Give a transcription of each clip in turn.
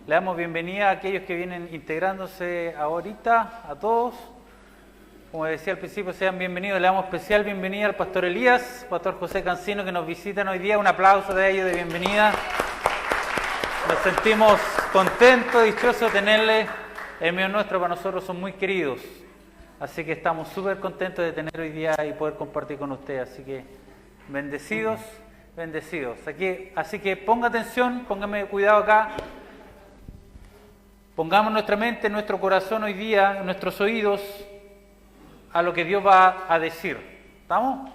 Le damos bienvenida a aquellos que vienen integrándose ahorita, a todos. Como decía al principio, sean bienvenidos. Le damos especial bienvenida al pastor Elías, pastor José Cancino, que nos visitan hoy día. Un aplauso de ellos de bienvenida. Nos sentimos contentos, dichosos de tenerles en medio nuestro. Para nosotros son muy queridos. Así que estamos súper contentos de tener hoy día y poder compartir con ustedes. Así que bendecidos, bendecidos. Así que ponga atención, póngame cuidado acá. Pongamos nuestra mente, nuestro corazón hoy día, nuestros oídos, a lo que Dios va a decir. ¿Estamos?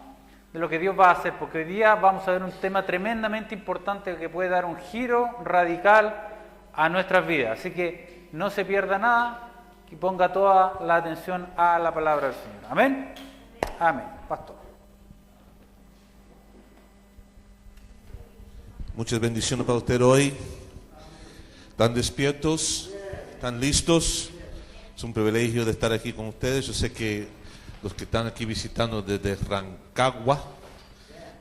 De lo que Dios va a hacer, porque hoy día vamos a ver un tema tremendamente importante que puede dar un giro radical a nuestras vidas. Así que no se pierda nada y ponga toda la atención a la palabra del Señor. ¿Amén? Amén. Pastor. Muchas bendiciones para usted hoy. ¿Están despiertos? ¿Están listos? Es un privilegio de estar aquí con ustedes. Yo sé que los que están aquí visitando desde Rancagua,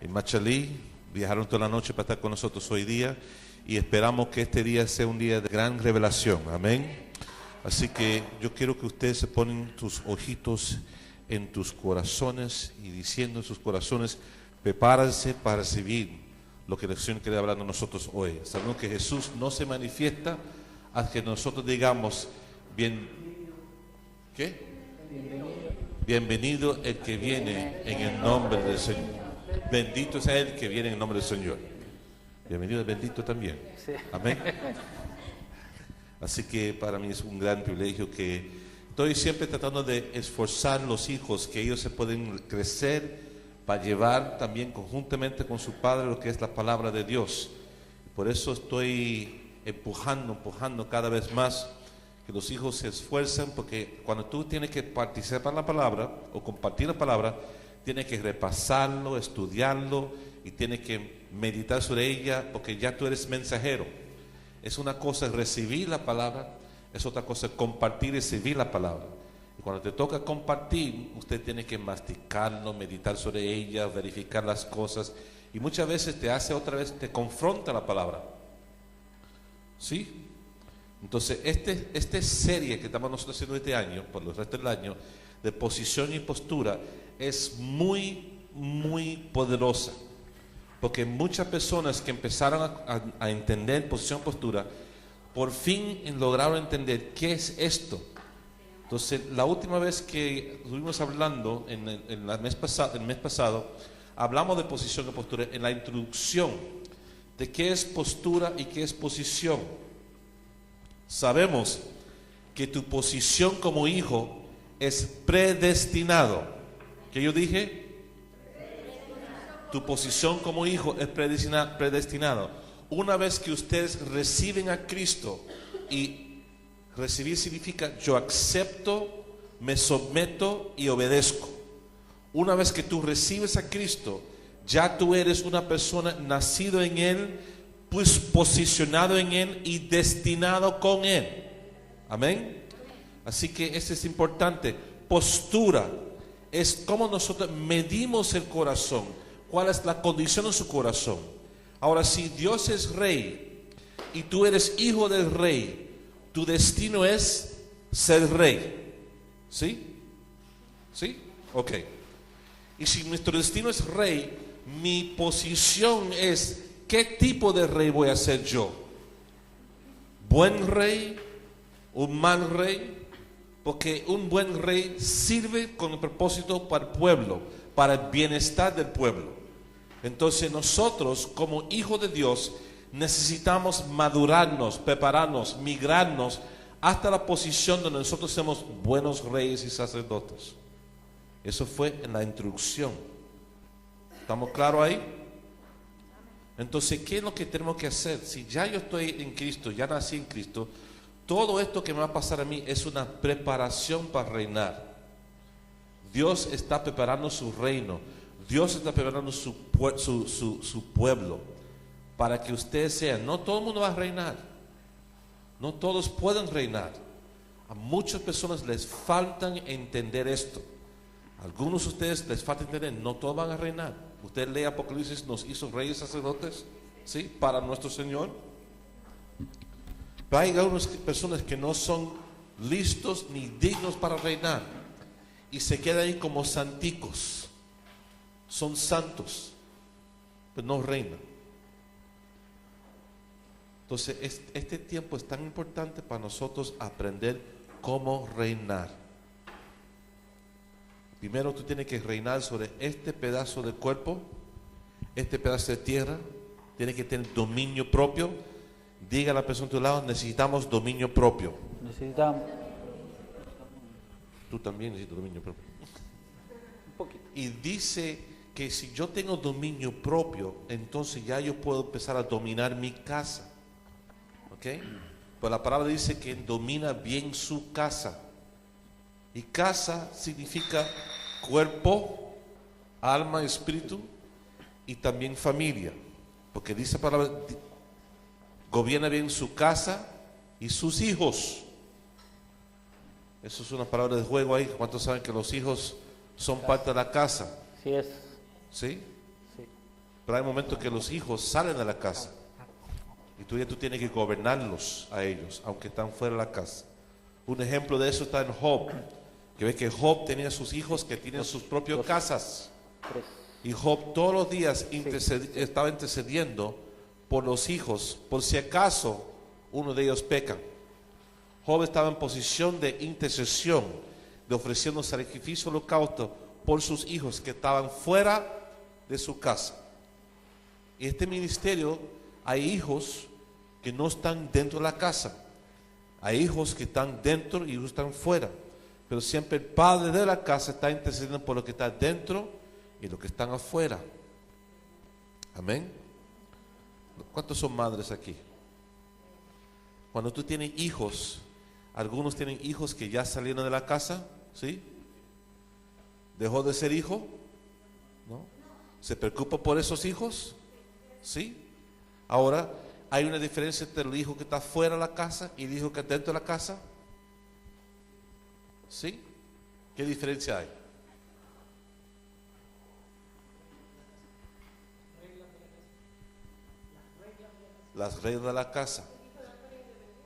en Machalí, viajaron toda la noche para estar con nosotros hoy día y esperamos que este día sea un día de gran revelación. Amén. Así que yo quiero que ustedes se ponen tus ojitos en tus corazones y diciendo en sus corazones, prepárense para recibir lo que el Señor quiere hablar a nosotros hoy. Sabemos que Jesús no se manifiesta hasta que nosotros digamos, Bienvenido el que viene en el nombre del Señor. Bendito sea el que viene en el nombre del Señor. Bienvenido el bendito también. Sí. Amén. Así que para mí es un gran privilegio que estoy siempre tratando de esforzar a los hijos, que ellos se pueden crecer para llevar también conjuntamente con su padre lo que es la palabra de Dios. Por eso estoy empujando cada vez más que los hijos se esfuercen, porque cuando tú tienes que participar en la palabra o compartir la palabra, tienes que repasarlo, estudiarlo y tienes que meditar sobre ella, porque ya tú eres mensajero. Es una cosa recibir la palabra, es otra cosa compartir y recibir la palabra. Y cuando te toca compartir, usted tiene que masticarlo, meditar sobre ella, verificar las cosas, y muchas veces te confronta la palabra. ¿Sí? Entonces, esta serie que estamos nosotros haciendo este año, por el resto del año, de posición y postura, es muy, muy poderosa. Porque muchas personas que empezaron a entender posición y postura, por fin lograron entender qué es esto. Entonces, la última vez que estuvimos hablando, el mes pasado, hablamos de posición y postura en la introducción, de qué es postura y qué es posición. Sabemos que tu posición como hijo es predestinado. ¿Qué yo dije? Tu posición como hijo es predestinado. Una vez que ustedes reciben a Cristo, y recibir significa yo acepto, me someto y obedezco. Una vez que tú recibes a Cristo, ya tú eres una persona nacido en Él, pues posicionado en Él y destinado con Él. Amén. Así que esto es importante. Postura es cómo nosotros medimos el corazón, cuál es la condición de su corazón. Ahora, si Dios es rey y tú eres hijo del rey, tu destino es ser rey. ¿Sí? ¿Sí? Ok. Y si nuestro destino es rey, mi posición es ¿qué tipo de rey voy a ser yo? ¿Buen rey? ¿Un mal rey? Porque un buen rey sirve con el propósito para el pueblo, para el bienestar del pueblo. Entonces nosotros como hijos de Dios necesitamos madurarnos, prepararnos, migrarnos hasta la posición donde nosotros somos buenos reyes y sacerdotes. Eso fue en la introducción. ¿Estamos claros ahí? Entonces, ¿qué es lo que tenemos que hacer? Si ya yo estoy en Cristo, ya nací en Cristo, todo esto que me va a pasar a mí es una preparación para reinar. Dios está preparando su reino. Dios está preparando su pueblo para que ustedes sean. No todo el mundo va a reinar. No todos pueden reinar. A muchas personas les faltan entender esto. A algunos de ustedes les falta entender, no todos van a reinar. Usted lee Apocalipsis, nos hizo reyes sacerdotes, ¿sí? Para nuestro Señor. Pero hay algunas personas que no son listos ni dignos para reinar y se quedan ahí como santicos. Son santos, pero no reinan. Entonces este tiempo es tan importante para nosotros aprender cómo reinar. Primero tú tienes que reinar sobre este pedazo de cuerpo, este pedazo de tierra. Tienes que tener dominio propio. Diga a la persona a tu lado, necesitamos dominio propio. Necesitamos Tú también necesitas dominio propio. un poquito. Y dice que si yo tengo dominio propio, entonces ya yo puedo empezar a dominar mi casa. ¿Ok? Pues la palabra dice que domina bien su casa. Y casa significa cuerpo, alma, espíritu y también familia. Porque dice la palabra, gobierna bien su casa y sus hijos. Eso es una palabra de juego ahí. ¿Cuántos saben que los hijos son parte de la casa? Sí es. ¿Sí? Sí. Pero hay momentos que los hijos salen de la casa y tú tienes que gobernarlos a ellos, aunque están fuera de la casa. Un ejemplo de eso está en Job, que ve que Job tenía sus hijos que tienen sus propias casas. 3. Y Job todos los días estaba intercediendo por los hijos, por si acaso uno de ellos peca. Job estaba en posición de intercesión, de ofreciendo sacrificio holocausto por sus hijos que estaban fuera de su casa. Y este ministerio, hay hijos que no están dentro de la casa, hay hijos que están dentro y otros están fuera, pero siempre el padre de la casa está intercediendo por lo que está dentro y lo que están afuera. Amén. ¿Cuántos son madres aquí? Cuando tú tienes hijos, algunos tienen hijos que ya salieron de la casa, ¿sí? ¿Dejó de ser hijo? ¿No? ¿Se preocupa por esos hijos? ¿Sí? Ahora, ¿hay una diferencia entre el hijo que está fuera de la casa y el hijo que está dentro de la casa? ¿Sí? ¿Qué diferencia hay? Las reglas de la casa.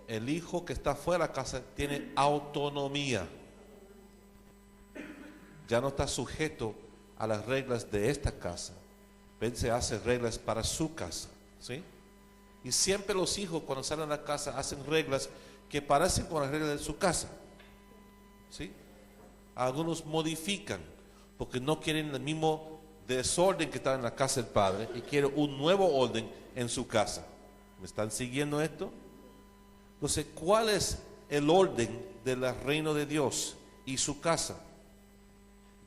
El hijo que está fuera de la casa tiene autonomía. Ya no está sujeto a las reglas de esta casa. Él se hace reglas para su casa, ¿sí? Y siempre los hijos cuando salen de la casa hacen reglas que parecen con las reglas de su casa, ¿sí? Algunos modifican porque no quieren el mismo desorden que estaba en la casa del padre y quieren un nuevo orden en su casa. ¿Me están siguiendo esto? Entonces, ¿cuál es el orden del reino de Dios y su casa?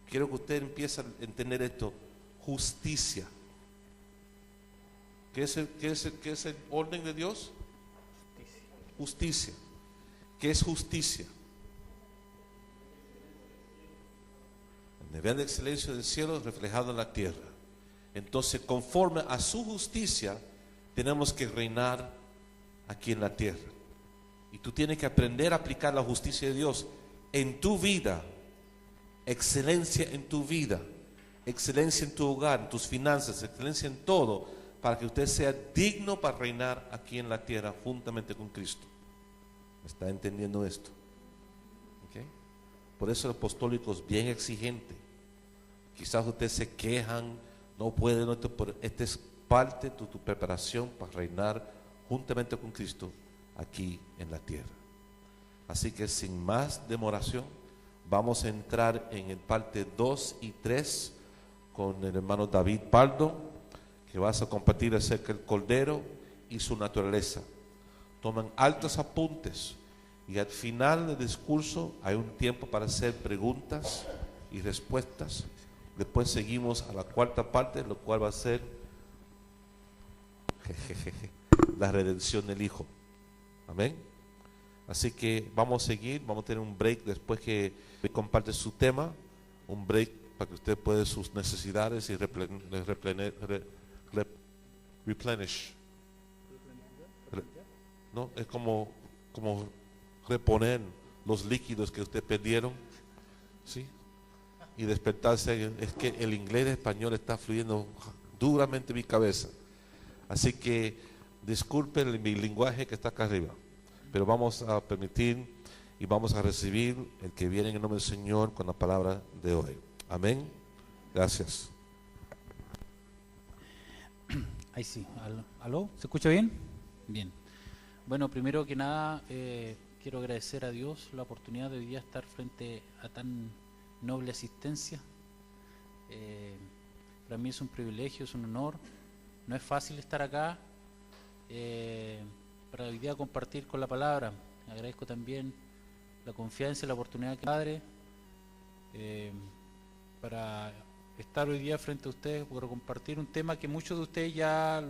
Quiero que usted empiece a entender esto. Justicia. ¿Qué es el orden de Dios? Justicia. ¿Qué es justicia? El nivel de excelencia del cielo reflejado en la tierra. Entonces, conforme a su justicia, tenemos que reinar aquí en la tierra. Y tú tienes que aprender a aplicar la justicia de Dios en tu vida. Excelencia en tu vida, excelencia en tu hogar, en tus finanzas, excelencia en todo, para que usted sea digno para reinar aquí en la tierra juntamente con Cristo. ¿Me está entendiendo esto? ¿Okay? Por eso el apostólico es bien exigente. Quizás ustedes se quejan, no pueden, pero esta es parte de tu preparación para reinar juntamente con Cristo aquí en la tierra. Así que sin más demoración, vamos a entrar en el parte 2 y 3 con el hermano David Pardo, que vas a compartir acerca del Cordero y su naturaleza. Toman altos apuntes y al final del discurso hay un tiempo para hacer preguntas y respuestas. Después seguimos a la cuarta parte, lo cual va a ser la redención del Hijo. Amén. Así que vamos a seguir, vamos a tener un break después que comparte su tema, un break para que usted pueda sus necesidades y replenish. No, es como reponer los líquidos que usted perdieron, ¿sí? Y despertarse. Es que el inglés y el español está fluyendo duramente en mi cabeza. Así que disculpen mi lenguaje que está acá arriba. pero vamos a permitir y vamos a recibir el que viene en el nombre del Señor con la palabra de hoy. Amén. Gracias. Ahí sí. ¿Aló? ¿Se escucha bien? Bien. Bueno, primero que nada, quiero agradecer a Dios la oportunidad de hoy día estar frente a tan noble asistencia. Para mí es un privilegio, es un honor. No es fácil estar acá para hoy día compartir con la palabra. Agradezco también la confianza y la oportunidad que Padre para estar hoy día frente a ustedes, por compartir un tema que muchos de ustedes ya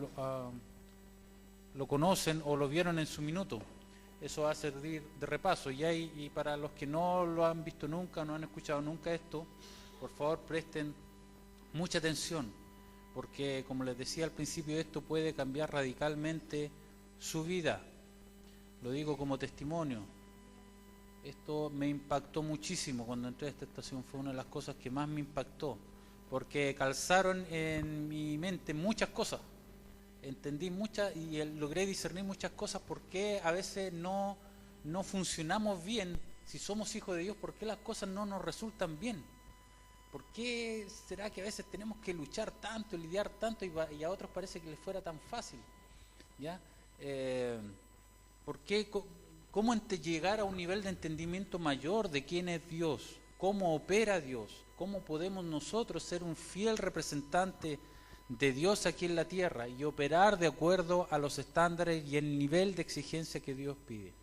lo conocen o lo vieron en su minuto. Eso va a servir de repaso. Y para los que no lo han visto nunca, no han escuchado nunca esto, por favor presten mucha atención, porque como les decía al principio, esto puede cambiar radicalmente su vida. Lo digo como testimonio. Esto me impactó muchísimo cuando entré a esta estación, fue una de las cosas que más me impactó, porque calzaron en mi mente muchas cosas. Entendí muchas y logré discernir muchas cosas. ¿Por qué a veces no funcionamos bien? Si somos hijos de Dios, ¿por qué las cosas no nos resultan bien? ¿Por qué será que a veces tenemos que luchar tanto, lidiar tanto y a otros parece que les fuera tan fácil? ¿Ya? ¿Por qué? ¿Cómo llegar a un nivel de entendimiento mayor de quién es Dios? ¿Cómo opera Dios? ¿Cómo podemos nosotros ser un fiel representante de Dios aquí en la tierra y operar de acuerdo a los estándares y el nivel de exigencia que Dios pide?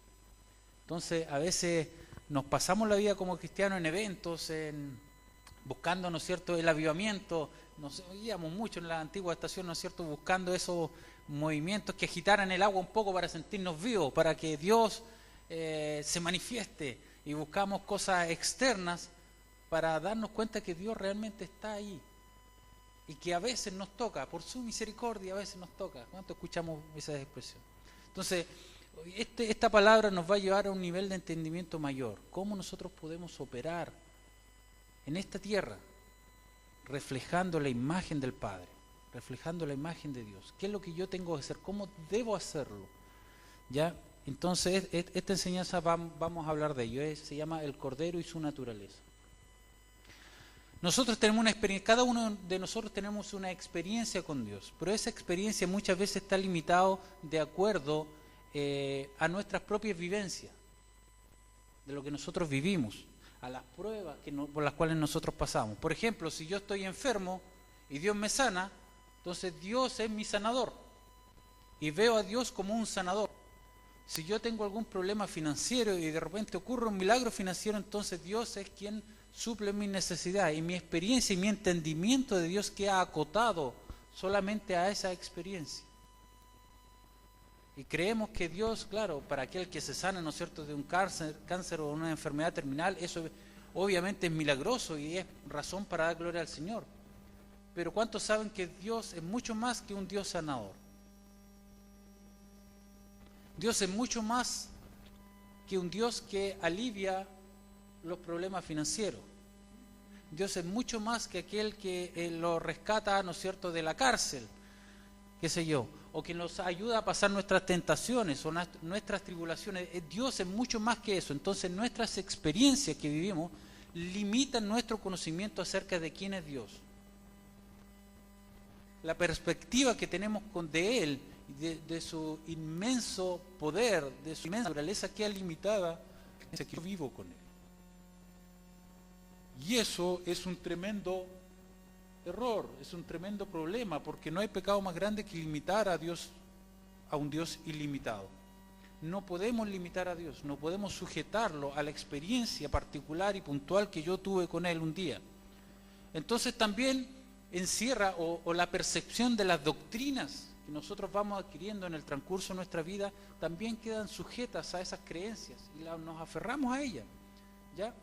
Entonces, a veces nos pasamos la vida como cristianos en eventos, buscando, ¿no es cierto?, el avivamiento. Nos íbamos mucho en la antigua estación, ¿no es cierto?, buscando esos movimientos que agitaran el agua un poco para sentirnos vivos, para que Dios se manifieste, y buscamos cosas externas para darnos cuenta que Dios realmente está ahí y que a veces nos toca, por su misericordia a veces nos toca. ¿Cuánto escuchamos esa expresión? Entonces, esta palabra nos va a llevar a un nivel de entendimiento mayor. ¿Cómo nosotros podemos operar en esta tierra reflejando la imagen del Padre, reflejando la imagen de Dios? ¿Qué es lo que yo tengo que hacer? ¿Cómo debo hacerlo? ¿Ya? Entonces, esta enseñanza vamos a hablar de ello. Se llama El Cordero y su naturaleza. Nosotros tenemos una experiencia, cada uno de nosotros tenemos una experiencia con Dios, pero esa experiencia muchas veces está limitado de acuerdo a nuestras propias vivencias, de lo que nosotros vivimos, a las pruebas por las cuales nosotros pasamos. Por ejemplo, si yo estoy enfermo y Dios me sana, entonces Dios es mi sanador y veo a Dios como un sanador. Si yo tengo algún problema financiero y de repente ocurre un milagro financiero, entonces Dios es quien suple mi necesidad, y mi experiencia y mi entendimiento de Dios queda acotado solamente a esa experiencia. Y creemos que Dios, claro, para aquel que se sana, ¿no es cierto?, de un cáncer o una enfermedad terminal, eso obviamente es milagroso y es razón para dar gloria al Señor. Pero ¿cuántos saben que Dios es mucho más que un Dios sanador? Dios es mucho más que un Dios que alivia los problemas financieros. Dios es mucho más que aquel que lo rescata, ¿no es cierto?, de la cárcel, qué sé yo, o que nos ayuda a pasar nuestras tentaciones o nuestras tribulaciones. Dios es mucho más que eso. Entonces nuestras experiencias que vivimos limitan nuestro conocimiento acerca de quién es Dios. La perspectiva que tenemos de Él, de su inmenso poder, de su inmensa naturaleza, queda limitada que yo vivo con Él. Y eso es un tremendo error, es un tremendo problema, porque no hay pecado más grande que limitar a Dios, a un Dios ilimitado. No podemos limitar a Dios, no podemos sujetarlo a la experiencia particular y puntual que yo tuve con Él un día. Entonces también encierra o la percepción de las doctrinas que nosotros vamos adquiriendo en el transcurso de nuestra vida también quedan sujetas a esas creencias y nos aferramos a ellas, ¿ya?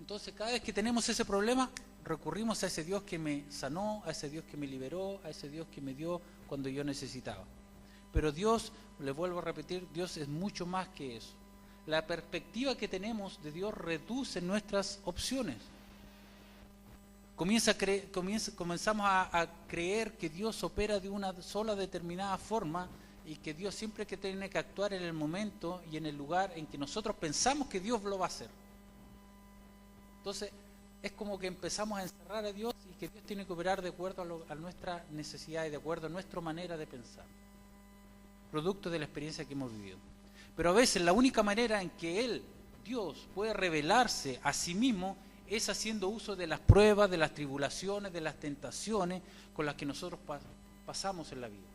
Entonces cada vez que tenemos ese problema recurrimos a ese Dios que me sanó, a ese Dios que me liberó, a ese Dios que me dio cuando yo necesitaba. Pero Dios, le vuelvo a repetir, Dios es mucho más que eso. La perspectiva que tenemos de Dios reduce nuestras opciones. Comenzamos a creer que Dios opera de una sola determinada forma y que Dios siempre que tiene que actuar en el momento y en el lugar en que nosotros pensamos que Dios lo va a hacer. Entonces, es como que empezamos a encerrar a Dios y que Dios tiene que operar de acuerdo a nuestra necesidad y de acuerdo a nuestra manera de pensar, producto de la experiencia que hemos vivido. Pero a veces la única manera en que Dios, puede revelarse a sí mismo es haciendo uso de las pruebas, de las tribulaciones, de las tentaciones con las que nosotros pasamos en la vida.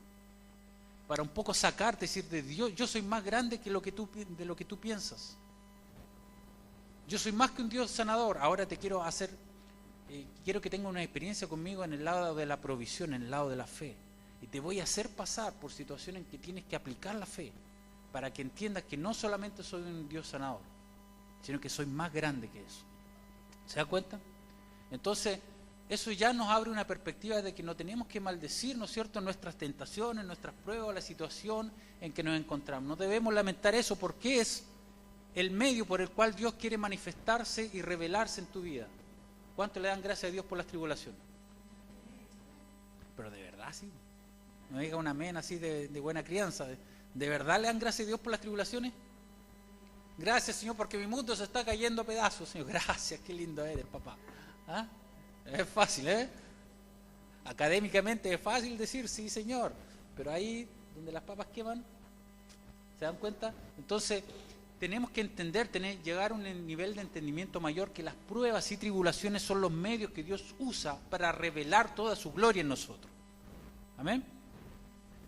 Para un poco sacarte, decirte, Dios, yo soy más grande que de lo que tú piensas. Yo soy más que un Dios sanador. Ahora te quiero quiero que tengas una experiencia conmigo en el lado de la provisión, en el lado de la fe. Y te voy a hacer pasar por situaciones en que tienes que aplicar la fe, para que entiendas que no solamente soy un Dios sanador, sino que soy más grande que eso. ¿Se da cuenta? Entonces, eso ya nos abre una perspectiva de que no tenemos que maldecir, ¿no es cierto?, nuestras tentaciones, nuestras pruebas, la situación en que nos encontramos. No debemos lamentar eso porque es el medio por el cual Dios quiere manifestarse y revelarse en tu vida. ¿Cuánto le dan gracias a Dios por las tribulaciones? Pero de verdad, sí. No diga un amén así de buena crianza. ¿De verdad le dan gracias a Dios por las tribulaciones? Gracias, Señor, porque mi mundo se está cayendo a pedazos, Señor. Gracias, qué lindo eres, papá. ¿Ah? Es fácil, ¿eh? Académicamente es fácil decir, sí, Señor. Pero ahí, donde las papas queman, ¿se dan cuenta? Entonces, tenemos que entender, llegar a un nivel de entendimiento mayor, que las pruebas y tribulaciones son los medios que Dios usa para revelar toda su gloria en nosotros. ¿Amén?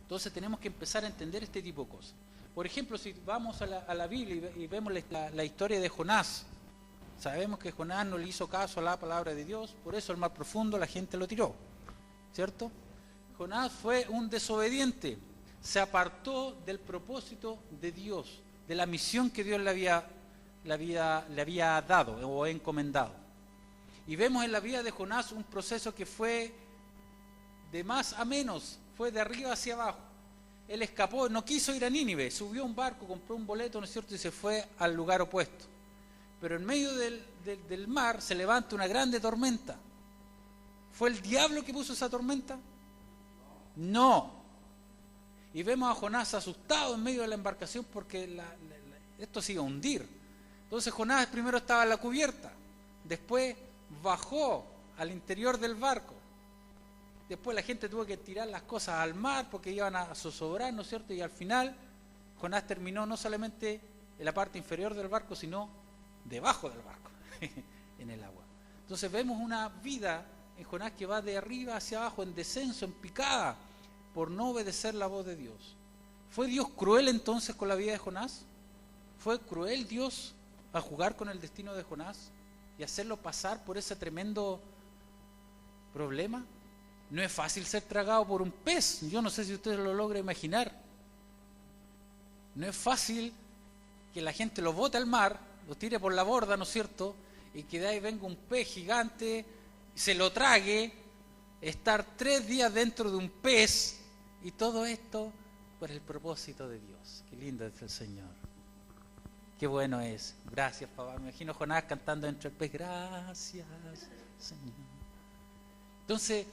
Entonces tenemos que empezar a entender este tipo de cosas. Por ejemplo, si vamos a la Biblia y vemos la historia de Jonás, sabemos que Jonás no le hizo caso a la palabra de Dios, por eso el mar profundo la gente lo tiró, ¿cierto? Jonás fue un desobediente, se apartó del propósito de Dios, de la misión que Dios le había dado o encomendado. Y vemos en la vida de Jonás un proceso que fue de más a menos, fue de arriba hacia abajo. Él escapó, no quiso ir a Nínive, subió a un barco, compró un boleto, ¿no es cierto?, y se fue al lugar opuesto. Pero en medio del mar se levanta una grande tormenta. ¿Fue el diablo que puso esa tormenta? No. Y vemos a Jonás asustado en medio de la embarcación porque esto se iba a hundir. Entonces Jonás primero estaba en la cubierta, después bajó al interior del barco. Después la gente tuvo que tirar las cosas al mar porque iban a zozobrar, ¿no es cierto? Y al final Jonás terminó no solamente en la parte inferior del barco, sino debajo del barco, en el agua. Entonces vemos una vida en Jonás que va de arriba hacia abajo, en descenso, en picada, por no obedecer la voz de Dios. ¿Fue Dios cruel entonces con la vida de Jonás? ¿Fue cruel Dios a jugar con el destino de Jonás y hacerlo pasar por ese tremendo problema? No es fácil ser tragado por un pez. Yo no sé si usted lo logra imaginar. No es fácil que la gente lo bote al mar, lo tire por la borda, ¿no es cierto? Y que de ahí venga un pez gigante, se lo trague, estar 3 días dentro de un pez, y todo esto por el propósito de Dios. Qué lindo es el Señor. Qué bueno es. Gracias, papá. Me imagino Jonás cantando dentro del pez. Gracias, Señor. Entonces,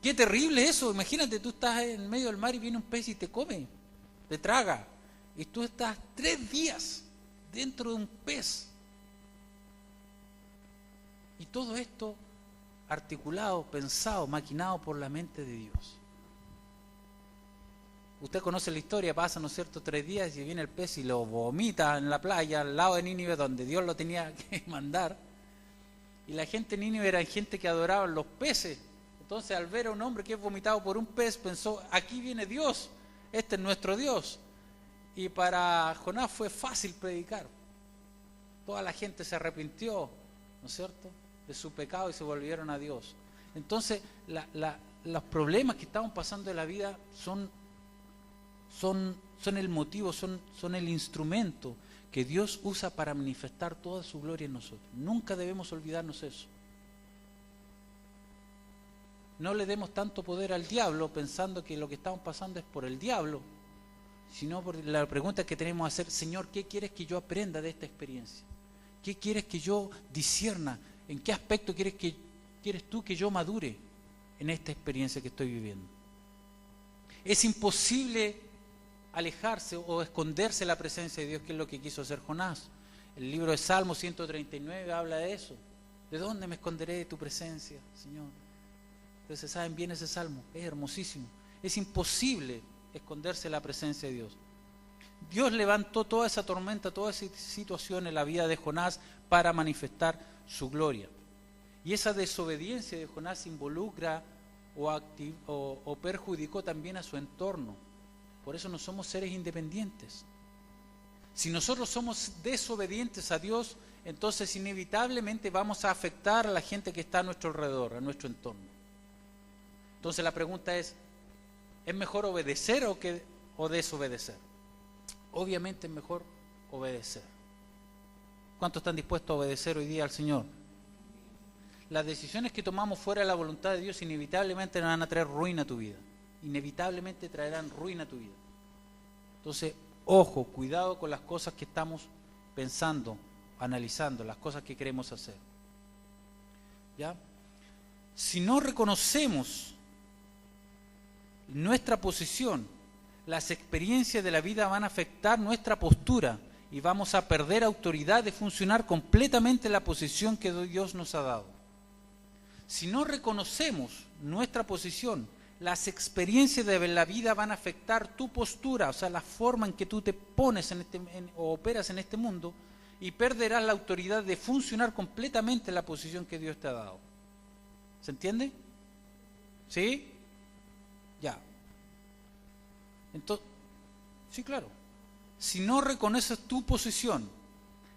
qué terrible eso. Imagínate, tú estás en medio del mar y viene un pez y te come, te traga. Y tú estás 3 días dentro de un pez. Y todo esto articulado, pensado, maquinado por la mente de Dios. Usted conoce la historia, pasa, ¿no es cierto?, 3 días y viene el pez y lo vomita en la playa, al lado de Nínive, donde Dios lo tenía que mandar. Y la gente de Nínive era gente que adoraba los peces. Entonces, al ver a un hombre que es vomitado por un pez, pensó, aquí viene Dios, este es nuestro Dios. Y para Jonás fue fácil predicar. Toda la gente se arrepintió, ¿no es cierto?, de su pecado y se volvieron a Dios. Entonces, los problemas que estamos pasando en la vida son el motivo, son el instrumento que Dios usa para manifestar toda su gloria en nosotros. Nunca debemos olvidarnos eso. No le demos tanto poder al diablo pensando que lo que estamos pasando es por el diablo, sino por la pregunta que tenemos que hacer: Señor, ¿qué quieres que yo aprenda de esta experiencia? ¿Qué quieres que yo discierna? ¿En qué aspecto quieres tú que yo madure en esta experiencia que estoy viviendo? Es imposible alejarse o esconderse de la presencia de Dios, que es lo que quiso hacer Jonás. El libro de Salmo 139 habla de eso. ¿De dónde me esconderé de tu presencia, Señor? Ustedes saben bien ese salmo, es hermosísimo. Es imposible esconderse de la presencia de Dios. Dios levantó toda esa tormenta, toda esa situación en la vida de Jonás para manifestar su gloria. Y esa desobediencia de Jonás involucra o perjudicó también a su entorno. Por eso no somos seres independientes. Si nosotros somos desobedientes a Dios, entonces inevitablemente vamos a afectar a la gente que está a nuestro alrededor, a nuestro entorno. Entonces la pregunta es mejor obedecer o desobedecer? Obviamente es mejor obedecer. ¿Cuántos están dispuestos a obedecer hoy día al Señor? Las decisiones que tomamos fuera de la voluntad de Dios inevitablemente van a traer ruina a tu vida. Inevitablemente traerán ruina a tu vida. Entonces, ojo, cuidado con las cosas que estamos pensando, analizando, las cosas que queremos hacer. ¿Ya? Si no reconocemos nuestra posición, las experiencias de la vida van a afectar nuestra postura y vamos a perder autoridad de funcionar completamente en la posición que Dios nos ha dado. Si no reconocemos nuestra posición, las experiencias de la vida van a afectar tu postura, o sea, la forma en que tú te pones o operas en este mundo, y perderás la autoridad de funcionar completamente en la posición que Dios te ha dado. ¿Se entiende? ¿Sí? Ya. Entonces, sí, claro. Si no reconoces tu posición,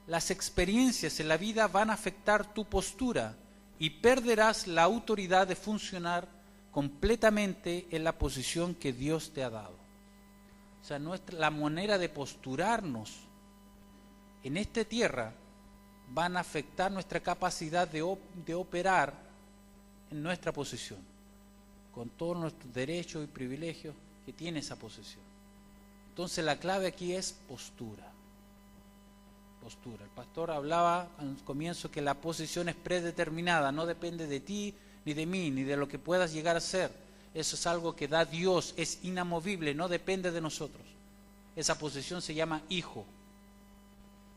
las experiencias en la vida van a afectar tu postura y perderás la autoridad de funcionar completamente en la posición que Dios te ha dado. O sea, la manera de posturarnos en esta tierra van a afectar nuestra capacidad de operar en nuestra posición, con todos nuestros derechos y privilegios que tiene esa posición. Entonces la clave aquí es postura. Postura. El pastor hablaba al comienzo que la posición es predeterminada, no depende de ti, ni de mí, ni de lo que puedas llegar a ser. Eso es algo que da Dios, es inamovible, no depende de nosotros. Esa posición se llama hijo.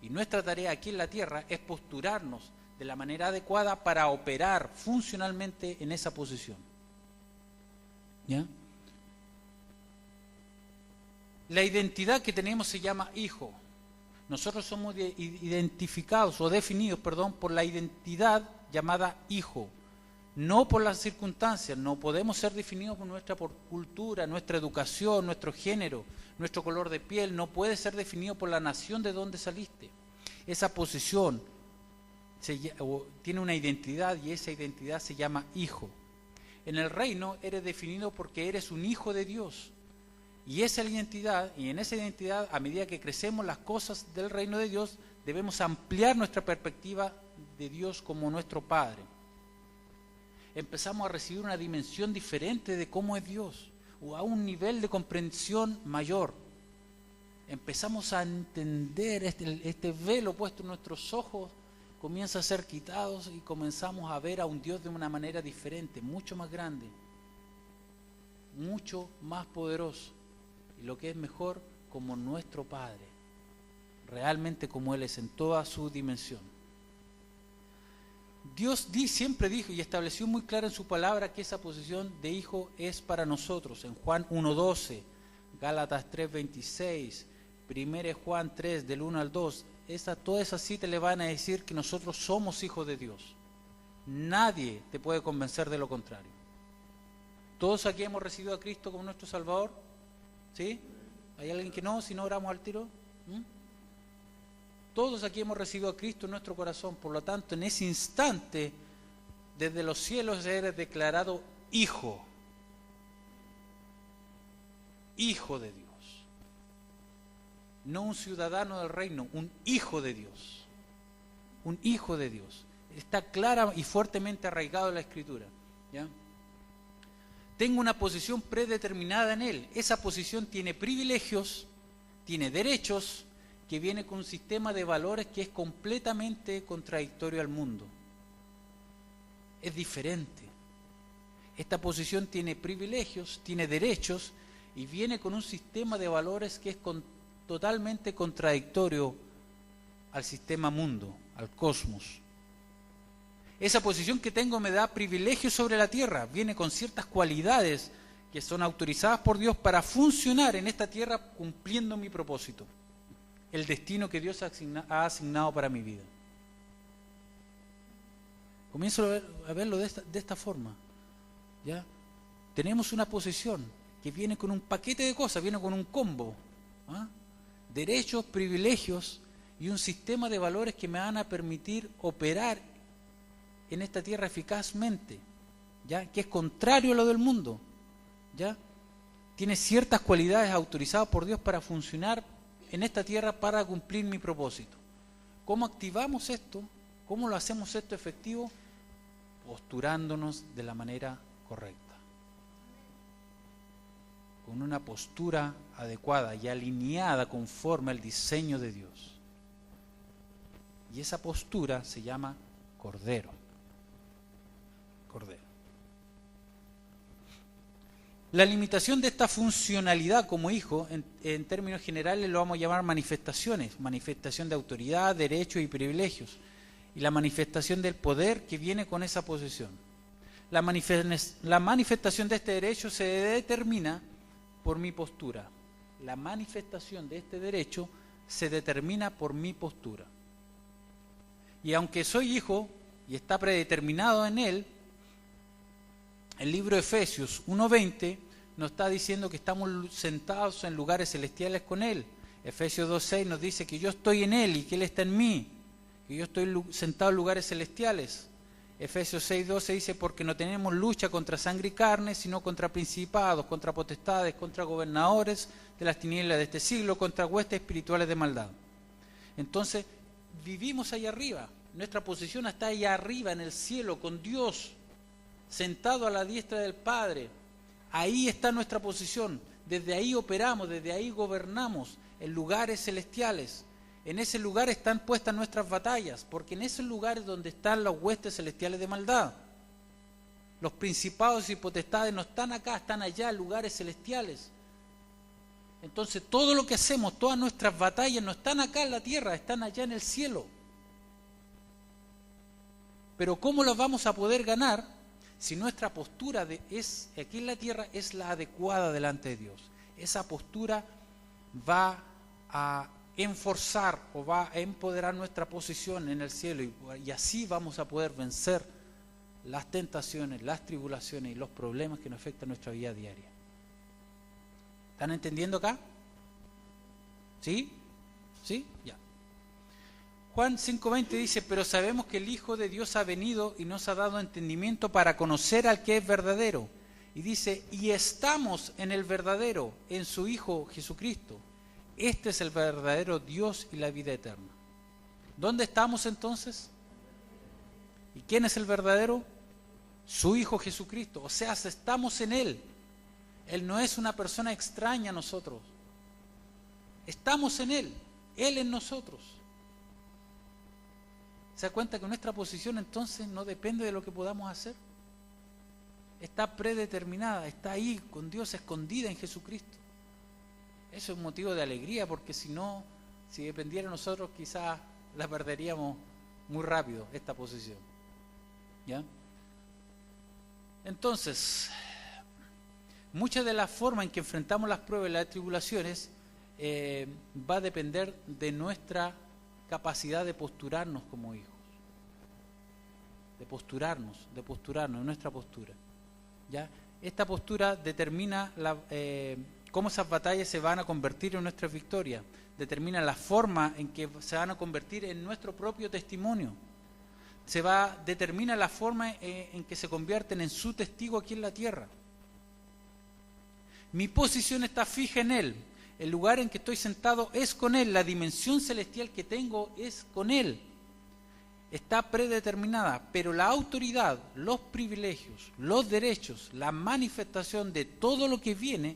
Y nuestra tarea aquí en la tierra es posturarnos de la manera adecuada para operar funcionalmente en esa posición. ¿Ya? La identidad que tenemos se llama hijo. Nosotros somos identificados o definidos, por la identidad llamada hijo, no por las circunstancias. No podemos ser definidos por nuestra cultura, nuestra educación, nuestro género, nuestro color de piel. No puede ser definido por la nación de donde saliste. Esa posición tiene una identidad y esa identidad se llama hijo. En el reino eres definido porque eres un hijo de Dios. Y en esa identidad, a medida que crecemos las cosas del reino de Dios, debemos ampliar nuestra perspectiva de Dios como nuestro Padre. Empezamos a recibir una dimensión diferente de cómo es Dios, o a un nivel de comprensión mayor. Empezamos a entender este velo puesto en nuestros ojos, comienza a ser quitados y comenzamos a ver a un Dios de una manera diferente, mucho más grande, mucho más poderoso. Y lo que es mejor, como nuestro Padre, realmente como Él es en toda su dimensión. Dios siempre dijo y estableció muy claro en su palabra que esa posición de hijo es para nosotros. En Juan 1:12, Gálatas 3:26, 1 Juan 3, del 1 al 2, todas esas citas le van a decir que nosotros somos hijos de Dios. Nadie te puede convencer de lo contrario. Todos aquí hemos recibido a Cristo como nuestro Salvador. ¿Sí? ¿Hay alguien que no? Si no, oramos al tiro. Todos aquí hemos recibido a Cristo en nuestro corazón. Por lo tanto, en ese instante, desde los cielos eres declarado hijo. Hijo de Dios. No un ciudadano del reino, un hijo de Dios. Un hijo de Dios. Está clara y fuertemente arraigado en la Escritura. ¿Ya? Tengo una posición predeterminada en Él. Esa posición tiene privilegios, tiene derechos, que viene con un sistema de valores que es completamente contradictorio al mundo. Es diferente. Esta posición tiene privilegios, tiene derechos, y viene con un sistema de valores que es totalmente contradictorio al sistema mundo, al cosmos. Esa posición que tengo me da privilegios sobre la tierra, viene con ciertas cualidades que son autorizadas por Dios para funcionar en esta tierra cumpliendo mi propósito, el destino que Dios ha asignado para mi vida. Comienzo a verlo de esta forma, ¿ya? Tenemos una posición que viene con un paquete de cosas, viene con un combo, ¿ah? Derechos, privilegios y un sistema de valores que me van a permitir operar en esta tierra eficazmente, ¿ya? Que es contrario a lo del mundo, ¿ya? Tiene ciertas cualidades autorizadas por Dios para funcionar en esta tierra para cumplir mi propósito. ¿Cómo activamos esto? ¿Cómo lo hacemos esto efectivo? Posturándonos de la manera correcta, con una postura adecuada y alineada conforme al diseño de Dios. Y esa postura se llama Cordero. Cordero. La limitación de esta funcionalidad como hijo, en términos generales lo vamos a llamar manifestaciones, manifestación de autoridad, derechos y privilegios, y la manifestación del poder que viene con esa posesión. La manifestación de este derecho se determina por mi postura. La manifestación de este derecho se determina por mi postura. Y aunque soy hijo y está predeterminado en él, el libro de Efesios 1:20 nos está diciendo que estamos sentados en lugares celestiales con él. Efesios 2:6 nos dice que yo estoy en él y que él está en mí, que yo estoy sentado en lugares celestiales. Efesios 6:12 dice, porque no tenemos lucha contra sangre y carne, sino contra principados, contra potestades, contra gobernadores de las tinieblas de este siglo, contra huestes espirituales de maldad. Entonces, vivimos ahí arriba, nuestra posición está ahí arriba en el cielo con Dios, sentado a la diestra del Padre. Ahí está nuestra posición, desde ahí operamos, desde ahí gobernamos en lugares celestiales. En ese lugar están puestas nuestras batallas, porque en ese lugar es donde están los huestes celestiales de maldad. Los principados y potestades no están acá, están allá, en lugares celestiales. Entonces todo lo que hacemos, todas nuestras batallas no están acá en la tierra, están allá en el cielo. Pero ¿cómo las vamos a poder ganar si nuestra postura aquí en la tierra es la adecuada delante de Dios? Esa postura va a enforzar o va a empoderar nuestra posición en el cielo y así vamos a poder vencer las tentaciones, las tribulaciones y los problemas que nos afectan nuestra vida diaria. ¿Están entendiendo acá? ¿Sí? ¿Sí? Ya. Juan 5:20 dice, pero sabemos que el Hijo de Dios ha venido y nos ha dado entendimiento para conocer al que es verdadero. Y dice, y estamos en el verdadero, en su Hijo Jesucristo. Este es el verdadero Dios y la vida eterna. ¿Dónde estamos entonces? ¿Y quién es el verdadero? Su Hijo Jesucristo. O sea, estamos en Él. Él no es una persona extraña a nosotros. Estamos en Él en nosotros. ¿Se da cuenta que nuestra posición entonces no depende de lo que podamos hacer? Está predeterminada, está ahí con Dios, escondida en Jesucristo. Eso es un motivo de alegría, porque si dependiera de nosotros, quizás la perderíamos muy rápido, esta posición. ¿Ya? Entonces, muchas de las formas en que enfrentamos las pruebas y las tribulaciones va a depender de nuestra capacidad de posturarnos como hijos. De posturarnos, nuestra postura. ¿Ya? Esta postura determina cómo esas batallas se van a convertir en nuestras victorias, determina la forma en que se van a convertir en nuestro propio testimonio, determina la forma en que se convierten en su testigo aquí en la tierra. Mi posición está fija en Él, el lugar en que estoy sentado es con Él, la dimensión celestial que tengo es con Él. Está predeterminada, pero la autoridad, los privilegios, los derechos, la manifestación de todo lo que viene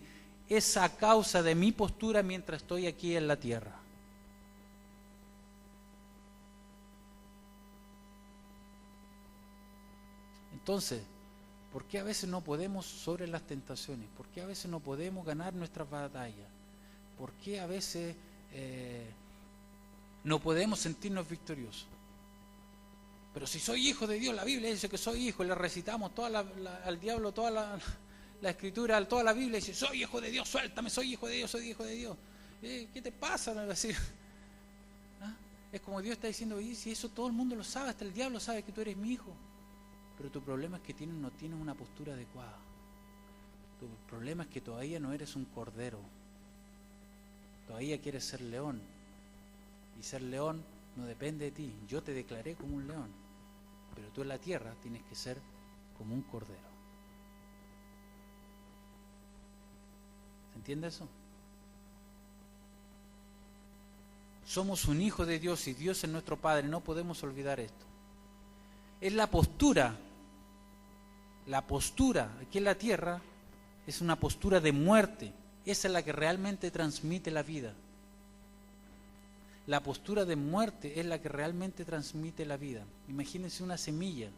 es a causa de mi postura mientras estoy aquí en la tierra. Entonces, ¿Por qué a veces no podemos sobre las tentaciones? ¿Por qué a veces no podemos ganar nuestras batallas? ¿Por qué a veces no podemos sentirnos victoriosos? Pero si soy hijo de Dios, la Biblia dice que soy hijo, le recitamos al diablo toda la escritura, toda la Biblia dice, soy hijo de Dios, suéltame, soy hijo de Dios, soy hijo de Dios. ¿Qué te pasa? Me va a decir. ¿Ah? Es como Dios está diciendo, oye, si eso todo el mundo lo sabe, hasta el diablo sabe que tú eres mi hijo. Pero tu problema es que no tienes una postura adecuada. Tu problema es que todavía no eres un cordero. Todavía quieres ser león. Y ser león no depende de ti. Yo te declaré como un león. Pero tú en la tierra tienes que ser como un cordero. ¿Se entiende eso? Somos un hijo de Dios y Dios es nuestro Padre. No podemos olvidar esto. Es la postura. La postura aquí en la tierra es una postura de muerte. Esa es la que realmente transmite la vida. La postura de muerte es la que realmente transmite la vida. Imagínense una semilla.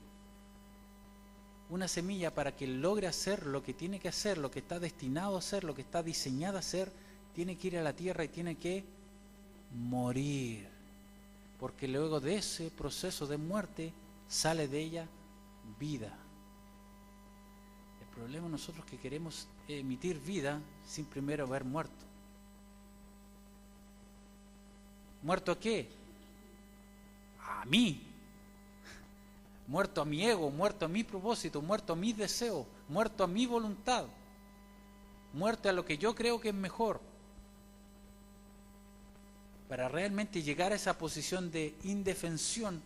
Una semilla para que logre hacer lo que tiene que hacer, lo que está destinado a hacer, lo que está diseñado a hacer, tiene que ir a la tierra y tiene que morir. Porque luego de ese proceso de muerte sale de ella vida. El problema nosotros que queremos emitir vida sin primero haber muerto. ¿Muerto a qué? A mí. Muerto a mi ego, muerto a mi propósito, muerto a mis deseos, muerto a mi voluntad, muerto a lo que yo creo que es mejor. Para realmente llegar a esa posición de indefensión,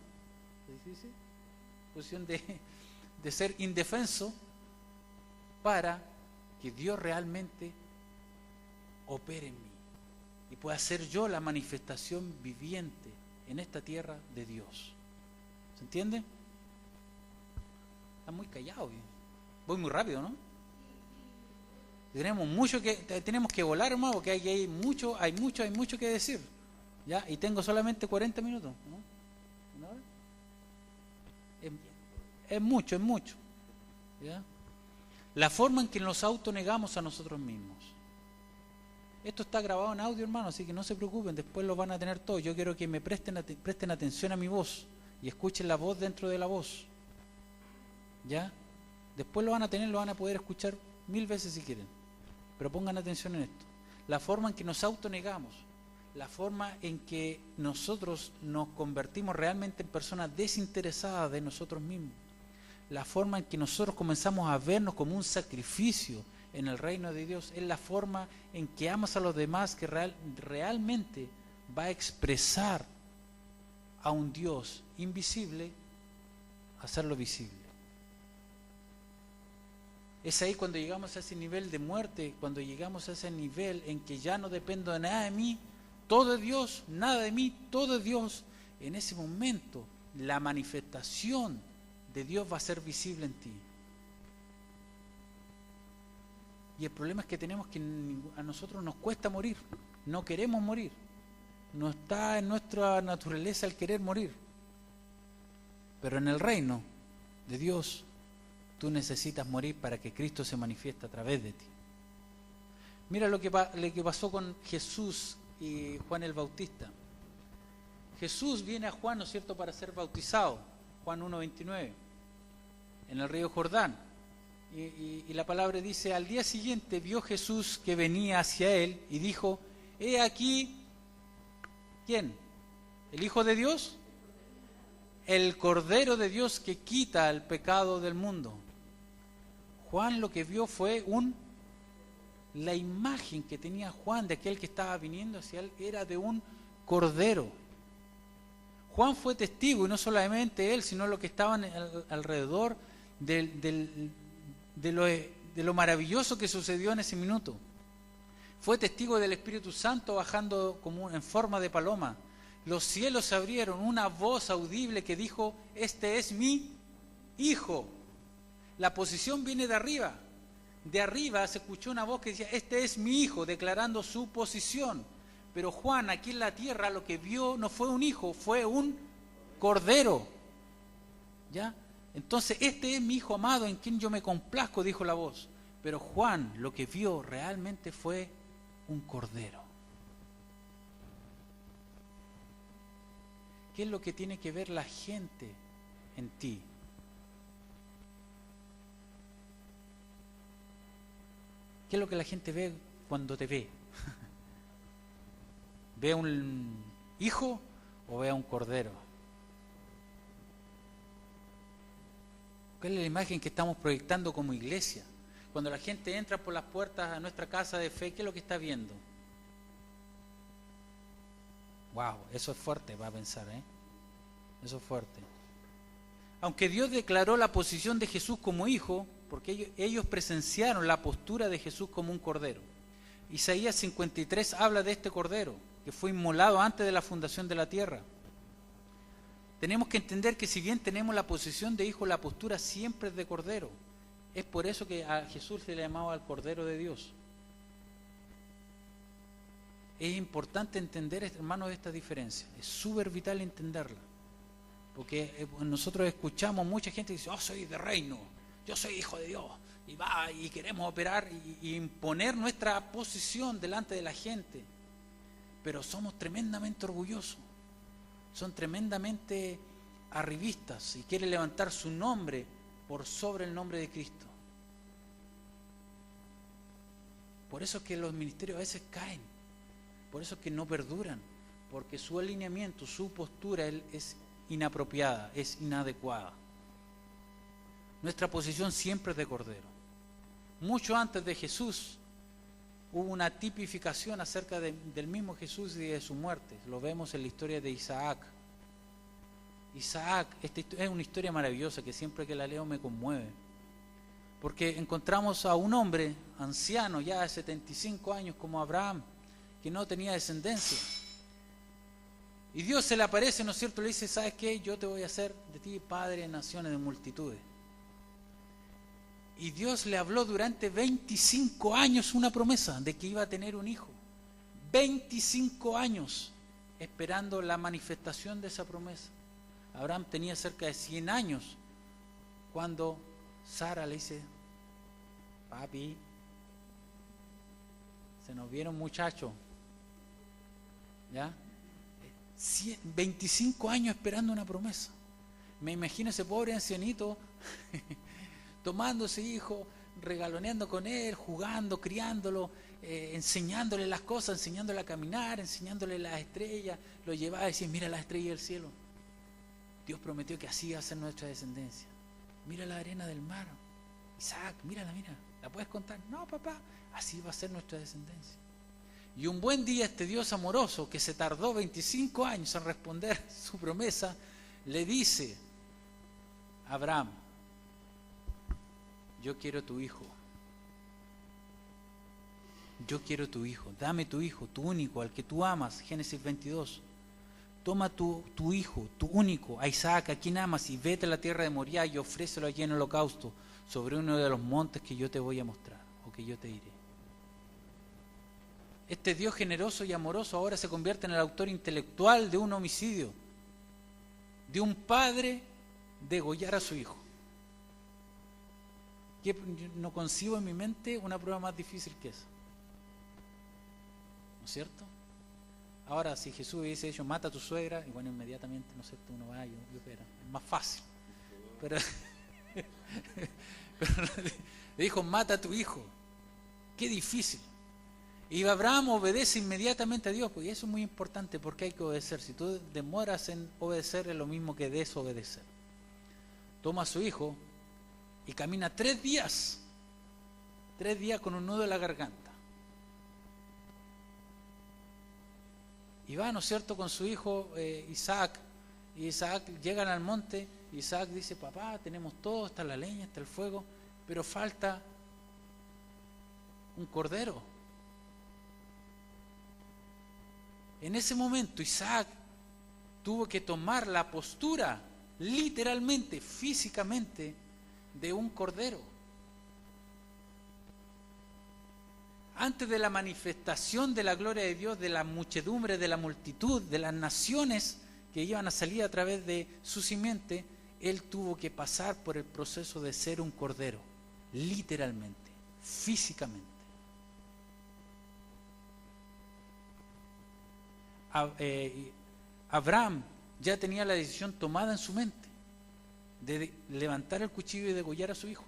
posición de ser indefenso, para que Dios realmente opere en mí y pueda ser yo la manifestación viviente en esta tierra de Dios. ¿Se entiende? Está muy callado. Voy muy rápido, ¿no? Tenemos que volar, hermano, porque hay mucho que decir. ¿Ya? Y tengo solamente 40 minutos, ¿no? Es mucho. ¿Ya? La forma en que nos autonegamos a nosotros mismos. Esto está grabado en audio, hermano, así que no se preocupen, después lo van a tener todo. Yo quiero que me presten atención a mi voz y escuchen la voz dentro de la voz. ¿Ya? Después lo van a poder escuchar 1000 veces si quieren. Pero pongan atención en esto. La forma en que nos autonegamos, la forma en que nosotros nos convertimos realmente en personas desinteresadas de nosotros mismos, la forma en que nosotros comenzamos a vernos como un sacrificio en el reino de Dios, es la forma en que amas a los demás que realmente va a expresar a un Dios invisible, hacerlo visible. Es ahí cuando llegamos a ese nivel de muerte, cuando llegamos a ese nivel en que ya no dependo de nada de mí, todo es Dios, nada de mí, todo es Dios. En ese momento, la manifestación de Dios va a ser visible en ti. Y el problema es que a nosotros nos cuesta morir, no queremos morir. No está en nuestra naturaleza el querer morir. Pero en el reino de Dios, tú necesitas morir para que Cristo se manifieste a través de ti. Mira lo que pasó con Jesús y Juan el Bautista. Jesús viene a Juan, ¿no es cierto?, para ser bautizado. Juan 1:29, en el río Jordán. Y la palabra dice, al día siguiente vio Jesús que venía hacia él y dijo, he aquí, ¿quién? ¿El Hijo de Dios? El Cordero de Dios que quita el pecado del mundo. Juan lo que vio fue la imagen que tenía Juan de aquel que estaba viniendo hacia él era de un cordero. Juan fue testigo, y no solamente él, sino los que estaban alrededor de lo maravilloso que sucedió en ese minuto. Fue testigo del Espíritu Santo bajando en forma de paloma. Los cielos se abrieron, una voz audible que dijo, este es mi Hijo. La posición viene de arriba. De arriba se escuchó una voz que decía, este es mi Hijo, declarando su posición. Pero Juan, aquí en la tierra, lo que vio no fue un hijo, fue un cordero. ¿Ya? Entonces, este es mi Hijo amado en quien yo me complazco, dijo la voz. Pero Juan lo que vio realmente fue un cordero. ¿Qué es lo que tiene que ver la gente en ti? ¿Qué es lo que la gente ve cuando te ve? ¿Ve a un hijo o ve a un cordero? ¿Cuál es la imagen que estamos proyectando como iglesia? Cuando la gente entra por las puertas a nuestra casa de fe, ¿qué es lo que está viendo? Wow, eso es fuerte, va a pensar, ¿eh? Eso es fuerte. Aunque Dios declaró la posición de Jesús como hijo, porque ellos presenciaron la postura de Jesús como un cordero. Isaías 53 habla de este cordero, que fue inmolado antes de la fundación de la tierra. Tenemos que entender que si bien tenemos la posición de hijo, la postura siempre es de cordero. Es por eso que a Jesús se le llamaba el Cordero de Dios. Es importante entender, hermanos, esta diferencia. Es súper vital entenderla. Porque nosotros escuchamos mucha gente que dice, yo soy de reino, yo soy hijo de Dios. Y va, y queremos operar y imponer nuestra posición delante de la gente. Pero somos tremendamente orgullosos. Son tremendamente arribistas y quieren levantar su nombre por sobre el nombre de Cristo. Por eso es que los ministerios a veces caen, por eso es que no perduran, porque su alineamiento, su postura es inapropiada, es inadecuada. Nuestra posición siempre es de cordero. Mucho antes de Jesús hubo una tipificación acerca del mismo Jesús y de su muerte. Lo vemos en la historia de Isaac. Isaac, esta es una historia maravillosa que siempre que la leo me conmueve, porque encontramos a un hombre anciano ya de 75 años como Abraham, que no tenía descendencia, y Dios se le aparece, ¿no es cierto? Le dice, ¿sabes qué? Yo te voy a hacer de ti padre de naciones, de multitudes. Y Dios le habló durante 25 años una promesa de que iba a tener un hijo. 25 años esperando la manifestación de esa promesa. Abraham tenía cerca de 100 años cuando Sara le dice, papi, se nos vieron muchachos, ¿ya? 25 años esperando una promesa. Me imagino ese pobre ancianito tomando a ese hijo, regaloneando con él, jugando, criándolo, enseñándole las cosas, enseñándole a caminar, enseñándole las estrellas. Lo llevaba y decía, mira las estrellas del cielo. Dios prometió que así iba a ser nuestra descendencia. Mira la arena del mar. Isaac, mírala, mira. ¿La puedes contar? No, papá, así va a ser nuestra descendencia. Y un buen día este Dios amoroso, que se tardó 25 años en responder su promesa, le dice a Abraham, yo quiero tu hijo. Yo quiero tu hijo. Dame tu hijo, tu único, al que tú amas. Génesis 22. Toma tu hijo, tu único, a Isaac, a quien amas, y vete a la tierra de Moriah y ofrécelo allí en holocausto sobre uno de los montes que yo te voy a mostrar, o que yo te diré. Este Dios generoso y amoroso ahora se convierte en el autor intelectual de un homicidio, de un padre degollar a su hijo. Que no concibo en mi mente una prueba más difícil que esa. ¿No es cierto? Ahora, si Jesús hubiese dicho, mata a tu suegra, y bueno, inmediatamente, ¿no es cierto?, uno va y opera. Es más fácil. Pero le dijo, mata a tu hijo. Qué difícil. Y Abraham obedece inmediatamente a Dios, pues, y eso es muy importante porque hay que obedecer. Si tú demoras en obedecer, es lo mismo que desobedecer. Toma a su hijo y camina 3 días. 3 días con un nudo en la garganta. Y va, ¿no es cierto?, con su hijo Isaac. Y Isaac, llegan al monte, y Isaac dice, papá, tenemos todo, está la leña, está el fuego, pero falta un cordero. En ese momento Isaac tuvo que tomar la postura, literalmente, físicamente, de un cordero. Antes de la manifestación de la gloria de Dios, de la muchedumbre, de la multitud, de las naciones que iban a salir a través de su simiente, Él tuvo que pasar por el proceso de ser un cordero, literalmente, físicamente. Abraham ya tenía la decisión tomada en su mente de levantar el cuchillo y degollar a su hijo.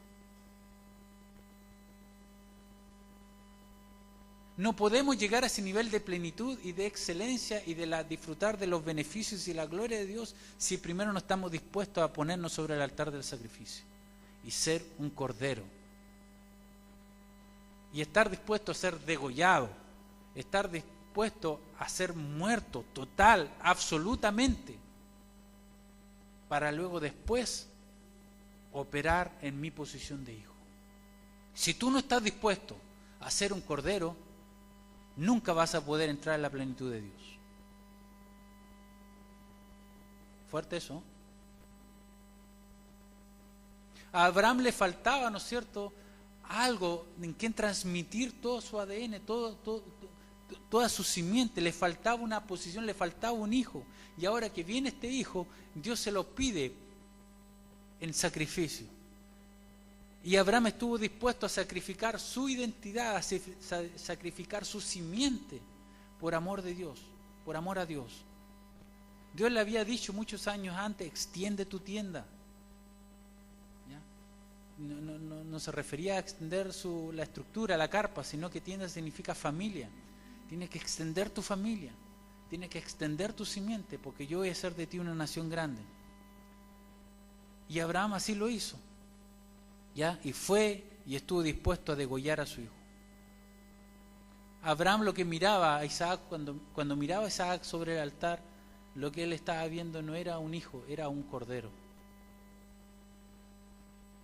No podemos llegar a ese nivel de plenitud y de excelencia y de disfrutar de los beneficios y la gloria de Dios si primero no estamos dispuestos a ponernos sobre el altar del sacrificio y ser un cordero. Y estar dispuesto a ser degollado, estar dispuesto a ser muerto total, absolutamente, para luego después operar en mi posición de hijo. Si tú no estás dispuesto a ser un cordero, nunca vas a poder entrar en la plenitud de Dios. Fuerte eso. A Abraham le faltaba, ¿no es cierto?, algo en que transmitir todo su ADN, toda su simiente. Le faltaba una posición, le faltaba un hijo. Y ahora que viene este hijo, Dios se lo pide en sacrificio. Y Abraham estuvo dispuesto a sacrificar su identidad, a sacrificar su simiente por amor de Dios, por amor a Dios. Dios le había dicho muchos años antes, extiende tu tienda. ¿Ya? No se refería a extender la estructura, la carpa, sino que tienda significa familia. Tienes que extender tu familia, tienes que extender tu simiente, porque yo voy a hacer de ti una nación grande. Y Abraham así lo hizo. ¿Ya? Y fue y estuvo dispuesto a degollar a su hijo. Abraham lo que miraba a Isaac, cuando miraba a Isaac sobre el altar, lo que él estaba viendo no era un hijo, era un cordero.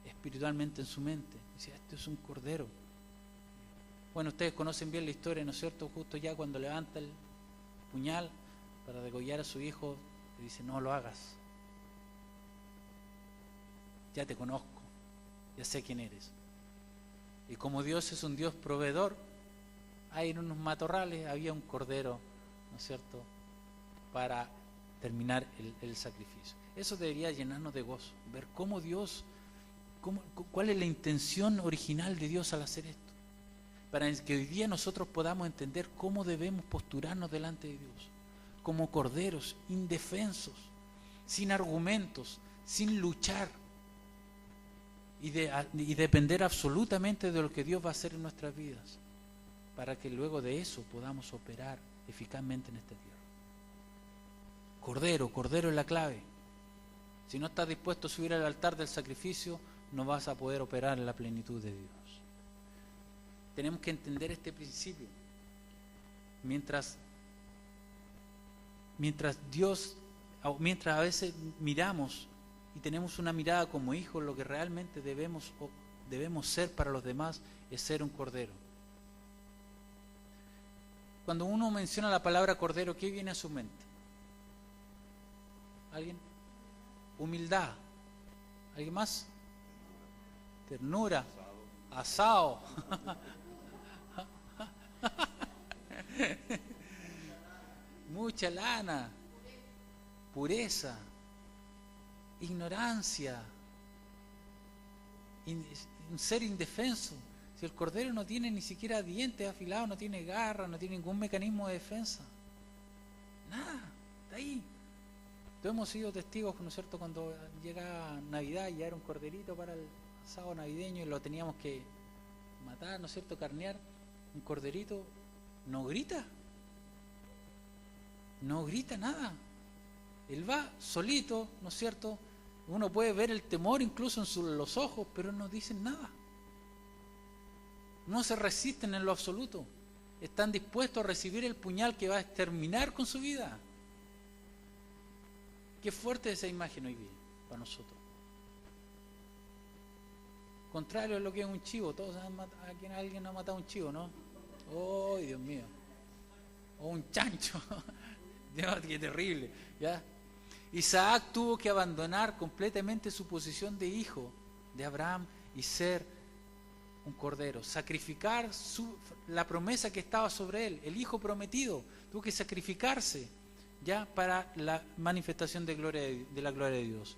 Espiritualmente en su mente, decía, este es un cordero. Bueno, ustedes conocen bien la historia, ¿no es cierto? Justo ya cuando levanta el puñal para degollar a su hijo, le dice, no lo hagas. Ya te conozco. Ya sé quién eres. Y como Dios es un Dios proveedor, ahí en unos matorrales había un cordero, ¿no es cierto?, para terminar el sacrificio. Eso debería llenarnos de gozo, ver cómo Dios, cuál es la intención original de Dios al hacer esto, para que hoy día nosotros podamos entender cómo debemos posturarnos delante de Dios, como corderos, indefensos, sin argumentos, sin luchar, y depender absolutamente de lo que Dios va a hacer en nuestras vidas, para que luego de eso podamos operar eficazmente en esta tierra. Cordero es la clave. Si no estás dispuesto a subir al altar del sacrificio, no vas a poder operar en la plenitud de Dios. Tenemos que entender este principio. Mientras a veces miramos y tenemos una mirada como hijos, lo que realmente debemos ser para los demás es ser un cordero. Cuando uno menciona la palabra cordero, ¿qué viene a su mente? ¿Alguien? Humildad. ¿Alguien más? Ternura. Asado. Mucha lana. Pureza. Ignorancia, un ser indefenso. Si el cordero no tiene ni siquiera dientes afilados, no tiene garras, no tiene ningún mecanismo de defensa, nada, está ahí. Todos hemos sido testigos, ¿no es cierto?, cuando llega Navidad y ya era un corderito para el asado navideño y lo teníamos que matar, ¿no es cierto?, carnear. Un corderito no grita nada. Él va solito, ¿no es cierto? Uno puede ver el temor incluso en los ojos, pero no dicen nada. No se resisten en lo absoluto. Están dispuestos a recibir el puñal que va a exterminar con su vida. Qué fuerte esa imagen hoy día para nosotros. Contrario a lo que es un chivo. Todos saben alguien ha matado un chivo, ¿no? ¡Oh, Dios mío! O un chancho. Dios, qué terrible, ¿ya? Isaac tuvo que abandonar completamente su posición de hijo de Abraham y ser un cordero, sacrificar la promesa que estaba sobre él, el hijo prometido, tuvo que sacrificarse ya para la manifestación de la gloria de Dios.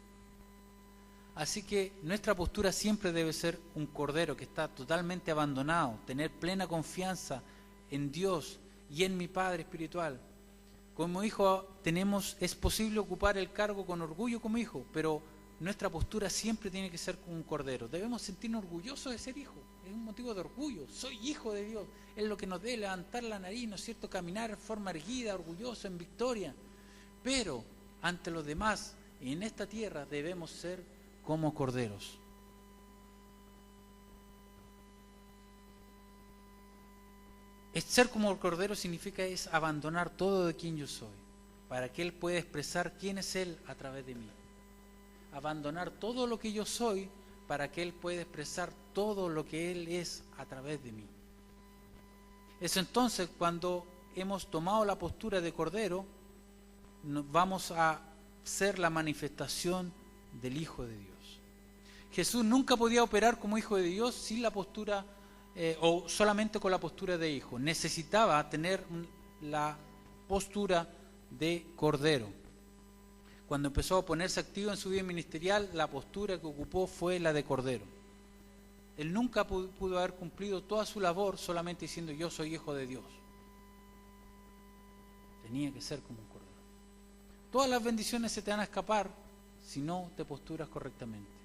Así que nuestra postura siempre debe ser un cordero que está totalmente abandonado, tener plena confianza en Dios y en mi Padre espiritual. Como hijo es posible ocupar el cargo con orgullo como hijo, pero nuestra postura siempre tiene que ser como un cordero. Debemos sentirnos orgullosos de ser hijo, es un motivo de orgullo. Soy hijo de Dios, es lo que nos debe levantar la nariz, ¿no es cierto? Caminar en forma erguida, orgulloso, en victoria. Pero ante los demás, en esta tierra debemos ser como corderos. Ser como cordero significa abandonar todo de quien yo soy, para que Él pueda expresar quién es Él a través de mí. Abandonar todo lo que yo soy, para que Él pueda expresar todo lo que Él es a través de mí. Es entonces cuando hemos tomado la postura de cordero, vamos a ser la manifestación del Hijo de Dios. Jesús nunca podía operar como Hijo de Dios sin la postura o solamente con la postura de hijo. Necesitaba tener la postura de cordero. Cuando empezó a ponerse activo en su vida ministerial, la postura que ocupó fue la de cordero. Él nunca pudo haber cumplido toda su labor solamente diciendo yo soy hijo de Dios. Tenía que ser como un cordero. Todas las bendiciones se te van a escapar si no te posturas correctamente.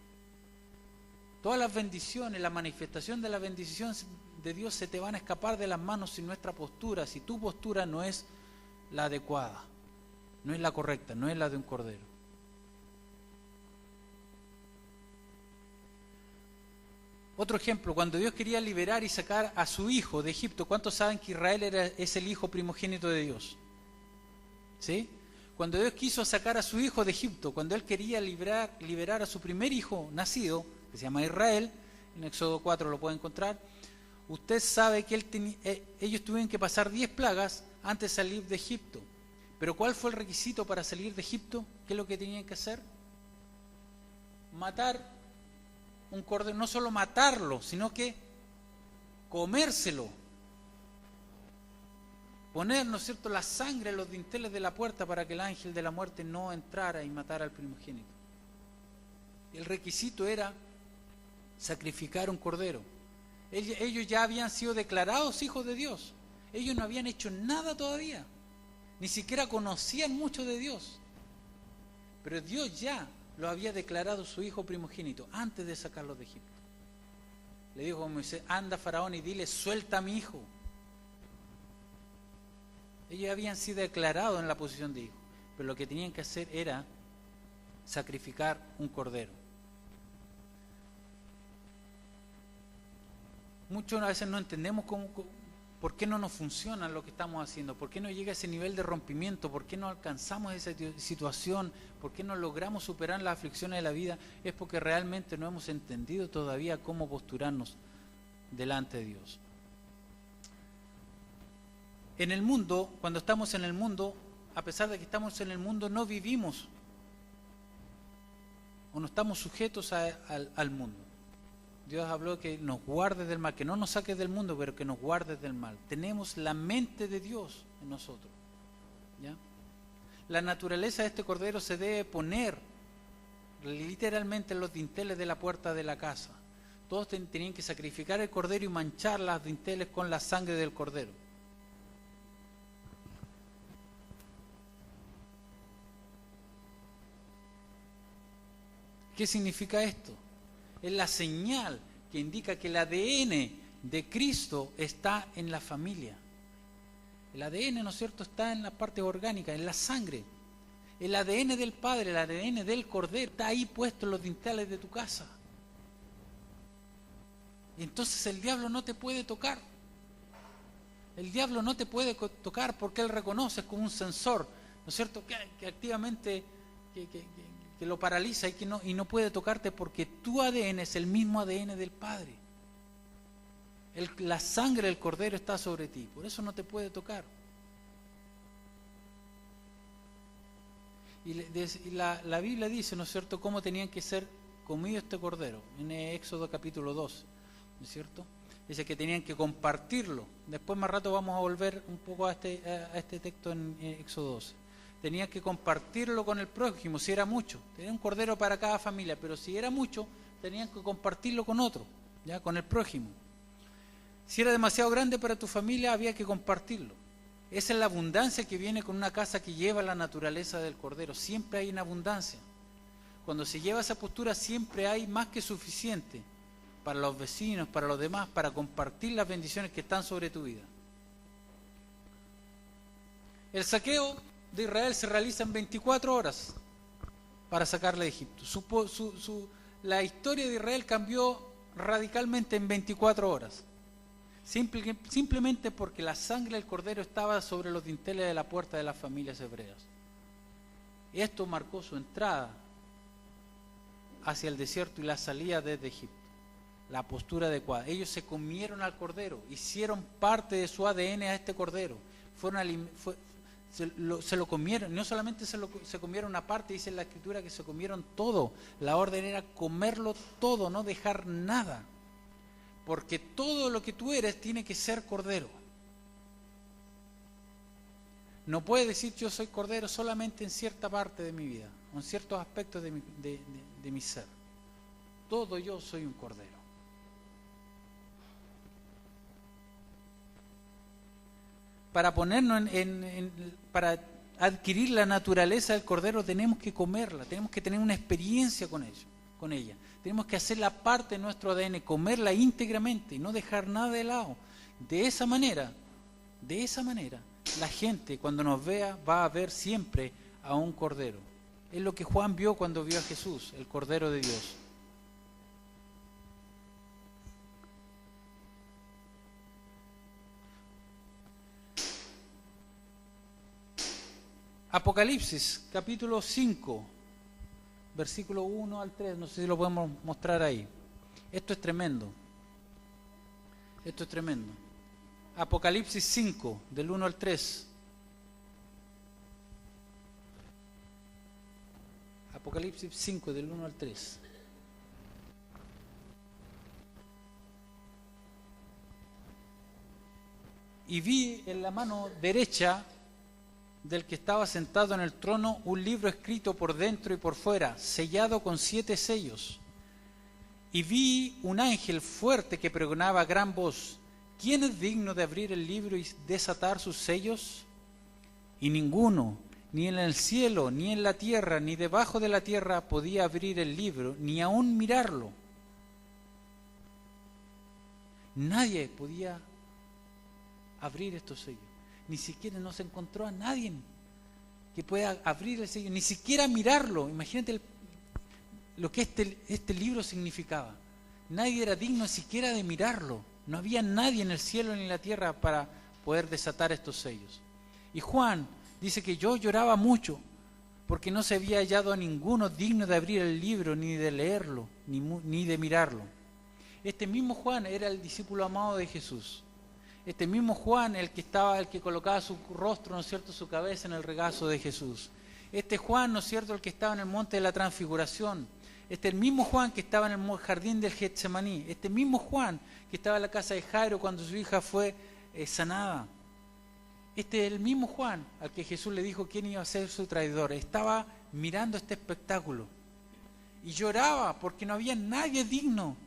Todas las bendiciones, la manifestación de la bendición de Dios se te van a escapar de las manos si nuestra postura, si tu postura no es la adecuada, no es la correcta, no es la de un cordero. Otro ejemplo, cuando Dios quería liberar y sacar a su hijo de Egipto, ¿cuántos saben que Israel es el hijo primogénito de Dios? ¿Sí? Cuando Dios quiso sacar a su hijo de Egipto, cuando Él quería liberar a su primer hijo nacido, que se llama Israel, en Éxodo 4 lo puede encontrar, usted sabe que ellos tuvieron que pasar 10 plagas antes de salir de Egipto. Pero ¿cuál fue el requisito para salir de Egipto? ¿Qué es lo que tenían que hacer? Matar un cordero, no solo matarlo, sino que comérselo. Poner, ¿no es cierto?, la sangre en los dinteles de la puerta para que el ángel de la muerte no entrara y matara al primogénito. El requisito era sacrificar un cordero. Ellos ya habían sido declarados hijos de Dios. Ellos no habían hecho nada todavía. Ni siquiera conocían mucho de Dios. Pero Dios ya lo había declarado su hijo primogénito antes de sacarlos de Egipto. Le dijo a Moisés, anda Faraón y dile, suelta a mi hijo. Ellos habían sido declarados en la posición de hijo, pero lo que tenían que hacer era sacrificar un cordero. Muchos a veces no entendemos por qué no nos funciona lo que estamos haciendo, por qué no llega a ese nivel de rompimiento, por qué no alcanzamos esa situación, por qué no logramos superar las aflicciones de la vida. Es porque realmente no hemos entendido todavía cómo posturarnos delante de Dios. En el mundo, cuando estamos en el mundo, a pesar de que estamos en el mundo, no vivimos o no estamos sujetos al mundo. Dios habló que nos guarde del mal, que no nos saque del mundo, pero que nos guarde del mal. Tenemos la mente de Dios en nosotros, ¿ya? La naturaleza de este cordero se debe poner literalmente en los dinteles de la puerta de la casa. Todos tenían que sacrificar el cordero y manchar las dinteles con la sangre del cordero. ¿Qué significa esto? Es la señal que indica que el ADN de Cristo está en la familia. El ADN, ¿no es cierto?, está en la parte orgánica, en la sangre. El ADN del Padre, el ADN del Cordero, está ahí puesto en los dinteles de tu casa. Entonces el diablo no te puede tocar. El diablo no te puede tocar porque él reconoce como un sensor, ¿no es cierto?, que activamente que lo paraliza y no puede tocarte porque tu ADN es el mismo ADN del Padre. La sangre del Cordero está sobre ti, por eso no te puede tocar. Y la Biblia dice, ¿no es cierto?, cómo tenían que ser comido este Cordero, en Éxodo capítulo 2, ¿no es cierto? Dice que tenían que compartirlo. Después más rato vamos a volver un poco a este texto en Éxodo 12. tenían que compartirlo con el prójimo, si era mucho. Tenía un cordero para cada familia, pero si era mucho, tenían que compartirlo con otro, ya, con el prójimo. Si era demasiado grande para tu familia, había que compartirlo. Esa es la abundancia que viene con una casa que lleva la naturaleza del cordero. Siempre hay una abundancia. Cuando se lleva esa postura, siempre hay más que suficiente para los vecinos, para los demás, para compartir las bendiciones que están sobre tu vida. El saqueo de Israel se realiza en 24 horas para sacarle de Egipto. La historia de Israel cambió radicalmente en 24 horas. Simplemente porque la sangre del cordero estaba sobre los dinteles de la puerta de las familias hebreas. Esto marcó su entrada hacia el desierto y la salida desde Egipto. La postura adecuada. Ellos se comieron al cordero, hicieron parte de su ADN a este cordero. Se lo comieron, no solamente se comieron una parte, dice en la Escritura que se comieron todo. La orden era comerlo todo, no dejar nada. Porque todo lo que tú eres tiene que ser cordero. No puedes decir yo soy cordero solamente en cierta parte de mi vida, o en ciertos aspectos de mi ser. Todo yo soy un cordero. Para ponernos para adquirir la naturaleza del cordero tenemos que comerla, tenemos que tener una experiencia con ella. Tenemos que hacerla parte de nuestro ADN, comerla íntegramente y no dejar nada de lado. De esa manera, la gente cuando nos vea va a ver siempre a un cordero. Es lo que Juan vio cuando vio a Jesús, el Cordero de Dios. Apocalipsis, capítulo 5. Versículo 1 al 3, no sé si lo podemos mostrar ahí. Esto es tremendo. Apocalipsis 5, del 1 al 3. Apocalipsis 5, del 1 al 3. Y vi en la mano derecha del que estaba sentado en el trono un libro escrito por dentro y por fuera, sellado con 7 sellos. Y vi un ángel fuerte que pregonaba a gran voz: ¿quién es digno de abrir el libro y desatar sus sellos? Y ninguno, ni en el cielo, ni en la tierra, ni debajo de la tierra, podía abrir el libro, ni aún mirarlo. Nadie podía abrir estos sellos. Ni siquiera no se encontró a nadie que pueda abrir el sello, ni siquiera mirarlo. Imagínate lo que este libro significaba. Nadie era digno siquiera de mirarlo. No había nadie en el cielo ni en la tierra para poder desatar estos sellos. Y Juan dice que yo lloraba mucho porque no se había hallado a ninguno digno de abrir el libro, ni de leerlo, ni de mirarlo. Este mismo Juan era el discípulo amado de Jesús. Este mismo Juan, el que colocaba su rostro, ¿no es cierto?, su cabeza en el regazo de Jesús. Este Juan, ¿no es cierto?, el que estaba en el monte de la transfiguración. Este el mismo Juan que estaba en el jardín del Getsemaní. Este mismo Juan que estaba en la casa de Jairo cuando su hija fue sanada. Este es el mismo Juan al que Jesús le dijo quién iba a ser su traidor. Estaba mirando este espectáculo y lloraba porque no había nadie digno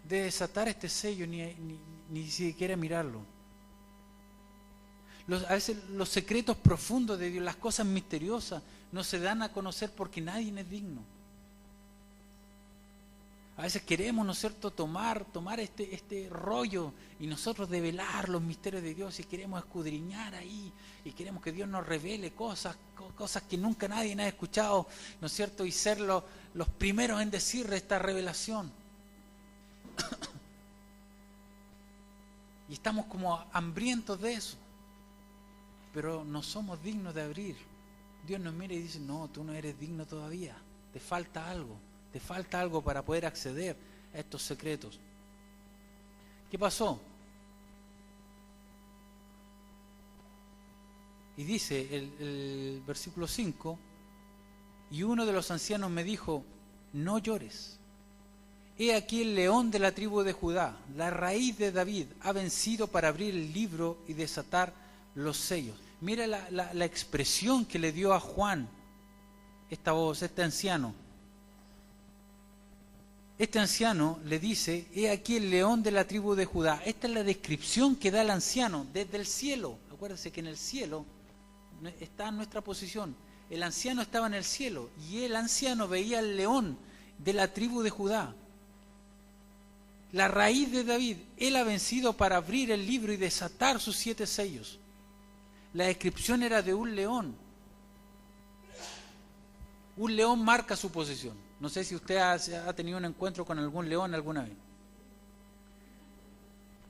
de desatar este sello ni siquiera mirarlo. A veces los secretos profundos de Dios, las cosas misteriosas, no se dan a conocer porque nadie es digno. A veces queremos, ¿no es cierto?, tomar este rollo y nosotros develar los misterios de Dios y queremos escudriñar ahí y queremos que Dios nos revele cosas que nunca nadie ha escuchado, ¿no es cierto?, y ser los primeros en decir esta revelación. Y estamos como hambrientos de eso, pero no somos dignos de abrir. Dios nos mira y dice: no, tú no eres digno todavía, te falta algo para poder acceder a estos secretos. ¿Qué pasó? Y dice el versículo 5: y uno de los ancianos me dijo: no llores. He aquí el león de la tribu de Judá, la raíz de David, ha vencido para abrir el libro y desatar los sellos. Mira la expresión que le dio a Juan esta voz, este anciano. Este anciano le dice: he aquí el león de la tribu de Judá. Esta es la descripción que da el anciano desde el cielo. Acuérdense que en el cielo está nuestra posición. El anciano estaba en el cielo y el anciano veía al león de la tribu de Judá, la raíz de David. Él ha vencido para abrir el libro y desatar sus 7 sellos. La descripción era de un león. Un león marca su posición. No sé si usted ha tenido un encuentro con algún león alguna vez.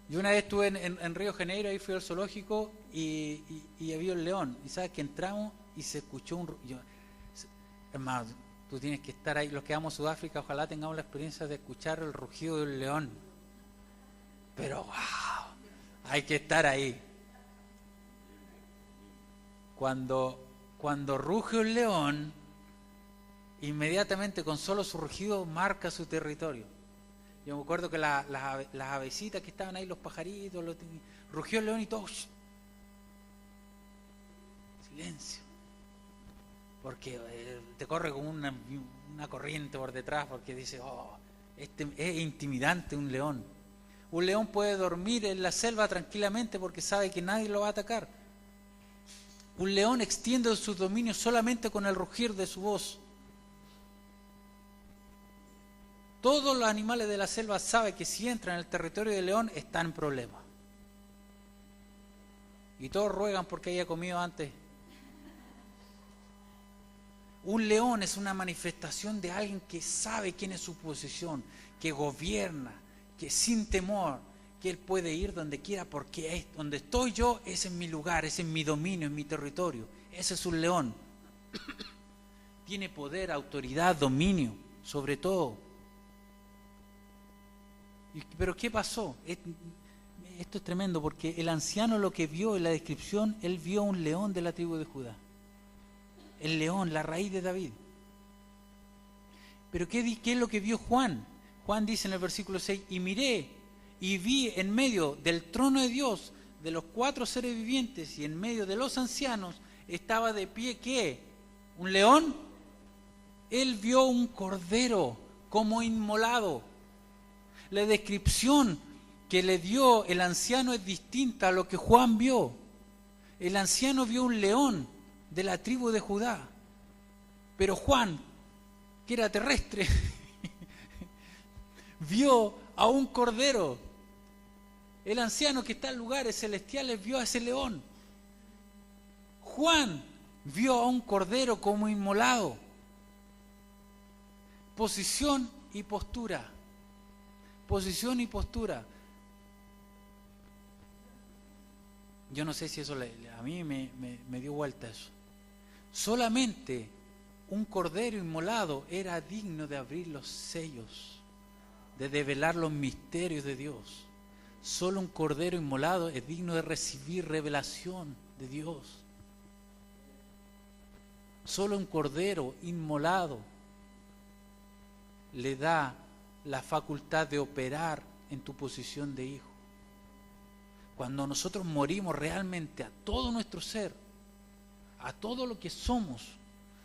Yo una vez estuve en Río Janeiro, ahí fui al zoológico y había un león. Y sabes que entramos y se escuchó un... hermano, tú tienes que estar ahí. Los que vamos a Sudáfrica, ojalá tengamos la experiencia de escuchar el rugido de un león. Pero wow, hay que estar ahí. Cuando ruge un león, inmediatamente con solo su rugido marca su territorio. Yo me acuerdo que las avecitas que estaban ahí, los pajaritos, rugió el león y todo. ¡Shh! Silencio. Porque te corre como una corriente por detrás, porque dice: oh, este es intimidante un león. Un león puede dormir en la selva tranquilamente porque sabe que nadie lo va a atacar. Un león extiende sus dominios solamente con el rugir de su voz. Todos los animales de la selva saben que si entran en el territorio del león están en problemas. Y todos ruegan porque haya comido antes. Un león es una manifestación de alguien que sabe quién es su posición, que gobierna, que sin temor, que él puede ir donde quiera porque es donde estoy yo, ese es mi lugar, ese es mi dominio, es mi territorio. Ese es un león. Tiene poder, autoridad, dominio, sobre todo. Pero ¿qué pasó? Esto es tremendo porque el anciano lo que vio en la descripción, él vio un león de la tribu de Judá. El león, la raíz de David. Pero ¿qué es lo que vio Juan? Juan dice en el versículo 6, y miré y vi en medio del trono de Dios, de los 4 seres vivientes y en medio de los ancianos, estaba de pie, ¿qué? ¿Un león? Él vio un cordero como inmolado. La descripción que le dio el anciano es distinta a lo que Juan vio. El anciano vio un león de la tribu de Judá, pero Juan, que era terrestre, vio a un cordero. El anciano que está en lugares celestiales vio a ese león. Juan vio a un cordero como inmolado. Posición y postura. Posición y postura. Yo no sé si eso a mí me dio vuelta eso. Solamente un cordero inmolado era digno de abrir los sellos, de develar los misterios de Dios. Solo un cordero inmolado es digno de recibir revelación de Dios. Solo un cordero inmolado le da la facultad de operar en tu posición de hijo. Cuando nosotros morimos realmente a todo nuestro ser, a todo lo que somos,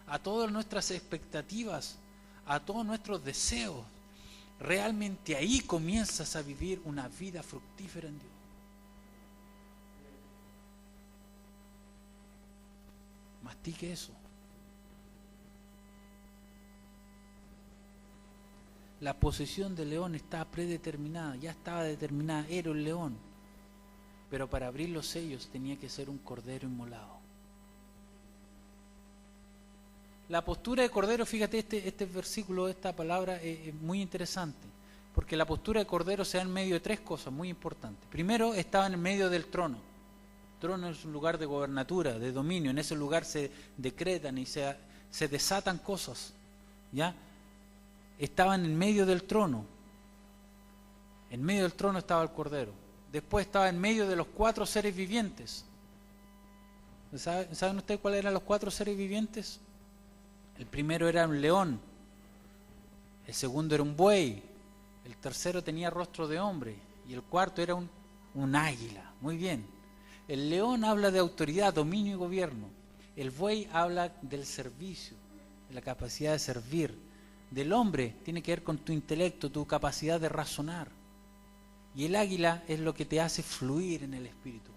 a todas nuestras expectativas, a todos nuestros deseos, realmente ahí comienzas a vivir una vida fructífera en Dios. Mastique eso. La posición del león estaba predeterminada, ya estaba determinada, era un león. Pero para abrir los sellos tenía que ser un cordero inmolado. La postura de cordero, fíjate, este versículo, esta palabra es muy interesante, porque la postura de cordero se da en medio de 3 cosas muy importantes. Primero, estaba en medio del trono. El trono es un lugar de gobernatura, de dominio. En ese lugar se decretan y se desatan cosas, ¿ya? Estaban en medio del trono. En medio del trono estaba el cordero. Después estaba en medio de los 4 seres vivientes. ¿Saben ustedes cuáles eran los 4 seres vivientes? El primero era un león, el segundo era un buey, el tercero tenía rostro de hombre y el cuarto era un águila. Muy bien. El león habla de autoridad, dominio y gobierno. El buey habla del servicio, de la capacidad de servir. Del hombre tiene que ver con tu intelecto, tu capacidad de razonar. Y el águila es lo que te hace fluir en el espíritu.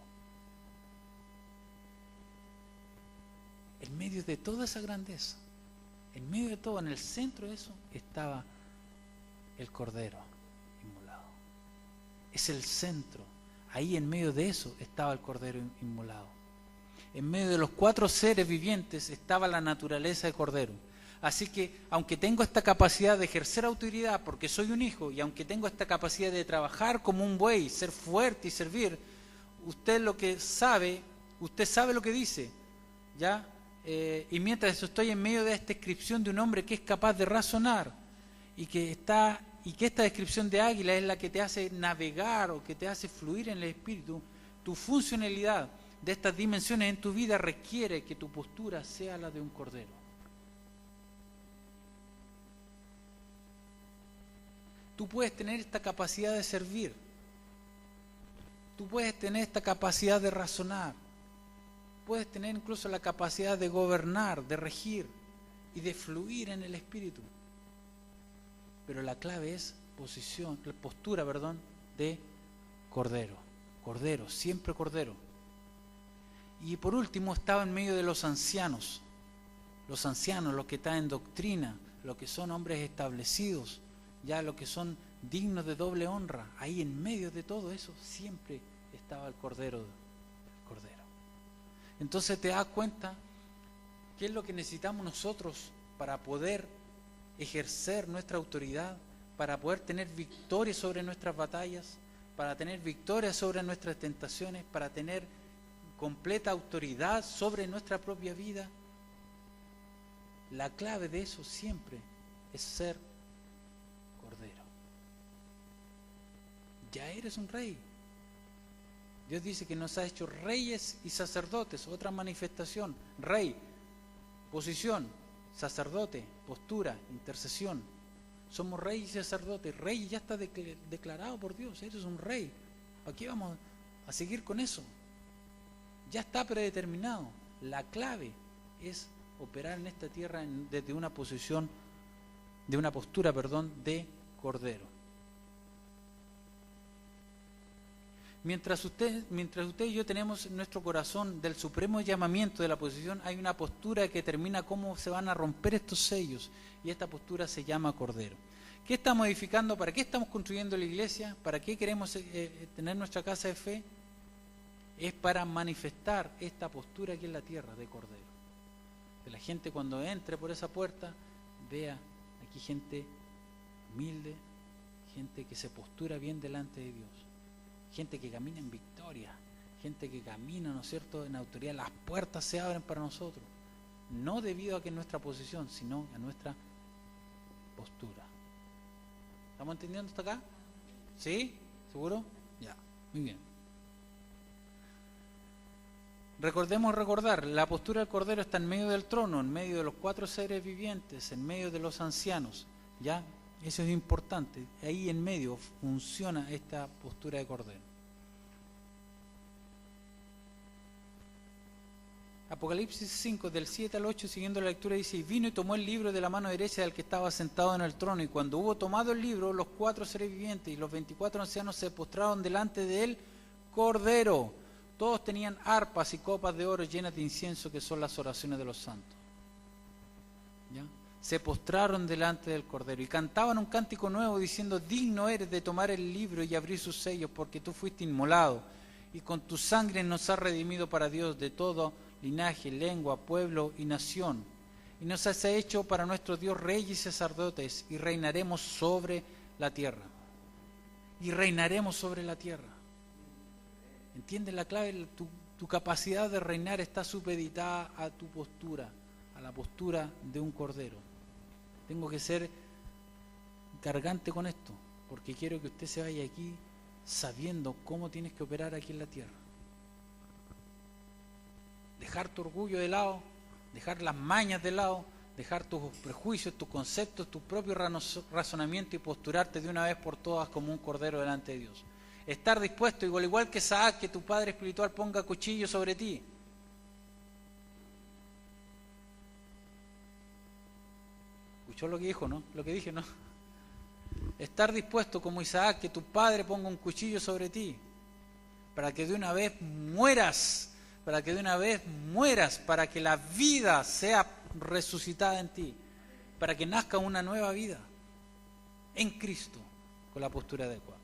En medio de toda esa grandeza, en medio de todo, en el centro de eso, estaba el Cordero inmolado. Es el centro. Ahí en medio de eso estaba el Cordero inmolado. En medio de los 4 seres vivientes estaba la naturaleza de Cordero. Así que, aunque tengo esta capacidad de ejercer autoridad porque soy un hijo, y aunque tengo esta capacidad de trabajar como un buey, ser fuerte y servir, usted sabe lo que dice, ¿ya? Y mientras estoy en medio de esta descripción de un hombre que es capaz de razonar y que esta descripción de águila es la que te hace navegar o que te hace fluir en el espíritu, tu funcionalidad de estas dimensiones en tu vida requiere que tu postura sea la de un cordero. Tú puedes tener esta capacidad de servir. Tú puedes tener esta capacidad de razonar. Puedes tener incluso la capacidad de gobernar, de regir y de fluir en el espíritu. Pero la clave es postura de cordero. Cordero, siempre cordero. Y por último estaba en medio de los ancianos. Los ancianos, los que están en doctrina, los que son hombres establecidos, ya los que son dignos de doble honra. Ahí en medio de todo eso siempre estaba el Cordero. Entonces te das cuenta qué es lo que necesitamos nosotros para poder ejercer nuestra autoridad, para poder tener victoria sobre nuestras batallas, para tener victoria sobre nuestras tentaciones, para tener completa autoridad sobre nuestra propia vida. La clave de eso siempre es ser cordero. Ya eres un rey. Dios dice que nos ha hecho reyes y sacerdotes. Otra manifestación: rey, posición; sacerdote, postura, intercesión. Somos reyes y sacerdotes. Rey ya está declarado por Dios. Eres un rey. ¿Para qué vamos a seguir con eso? Ya está predeterminado. La clave es operar en esta tierra desde una posición, de una postura, de cordero. Mientras usted y yo tenemos en nuestro corazón del supremo llamamiento de la posición, hay una postura que determina cómo se van a romper estos sellos, y esta postura se llama cordero. ¿Qué estamos edificando? ¿Para qué estamos construyendo la iglesia? ¿Para qué queremos tener nuestra casa de fe? Es para manifestar esta postura aquí en la tierra de cordero. Que la gente cuando entre por esa puerta vea aquí gente humilde, gente que se postura bien delante de Dios. Gente que camina en victoria, gente que camina, ¿no es cierto?, en autoridad. Las puertas se abren para nosotros, no debido a que nuestra posición, sino a nuestra postura. ¿Estamos entendiendo hasta acá? ¿Sí? ¿Seguro? Ya, muy bien. Recordar, la postura del Cordero está en medio del trono, en medio de los 4 seres vivientes, en medio de los ancianos, ¿ya? Eso es importante. Ahí en medio funciona esta postura de Cordero. Apocalipsis 5, del 7 al 8, siguiendo la lectura, dice: y vino y tomó el libro de la mano derecha del que estaba sentado en el trono, y cuando hubo tomado el libro, los 4 seres vivientes y los 24 ancianos se postraron delante de él, Cordero. Todos tenían arpas y copas de oro llenas de incienso, que son las oraciones de los santos. ¿Ya? Se postraron delante del Cordero y cantaban un cántico nuevo diciendo: digno eres de tomar el libro y abrir sus sellos, porque tú fuiste inmolado y con tu sangre nos has redimido para Dios de todo linaje, lengua, pueblo y nación, y nos has hecho para nuestro Dios reyes y sacerdotes, y reinaremos sobre la tierra. Y reinaremos sobre la tierra. ¿Entiendes la clave? Tu capacidad de reinar está supeditada a tu postura, a la postura de un cordero. Tengo que ser cargante con esto, porque quiero que usted se vaya aquí sabiendo cómo tienes que operar aquí en la tierra. Dejar tu orgullo de lado, dejar las mañas de lado, dejar tus prejuicios, tus conceptos, tu propio razonamiento, y posturarte de una vez por todas como un cordero delante de Dios. Estar dispuesto, igual que Isaac, que tu padre espiritual ponga cuchillo sobre ti. ¿Escuchó lo que dijo, no? Lo que dije, ¿no? Estar dispuesto como Isaac, que tu padre ponga un cuchillo sobre ti, para que de una vez mueras, para que la vida sea resucitada en ti, para que nazca una nueva vida en Cristo, con la postura adecuada.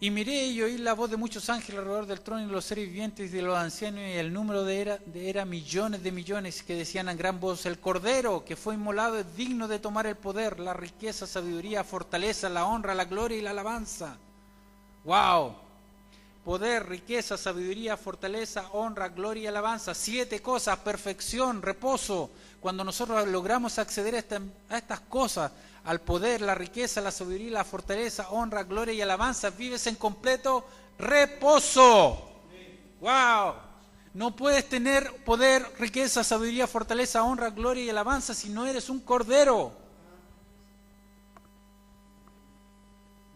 Y miré y oí la voz de muchos ángeles alrededor del trono y de los seres vivientes y de los ancianos, y el número era millones de millones, que decían a gran voz: el Cordero que fue inmolado es digno de tomar el poder, la riqueza, sabiduría, fortaleza, la honra, la gloria y la alabanza. ¡Wow! Poder, riqueza, sabiduría, fortaleza, honra, gloria y alabanza. 7 cosas: perfección, reposo. Cuando nosotros logramos acceder a estas cosas, al poder, la riqueza, la sabiduría, la fortaleza, honra, gloria y alabanza, vives en completo reposo. ¡Wow! No puedes tener poder, riqueza, sabiduría, fortaleza, honra, gloria y alabanza si no eres un cordero.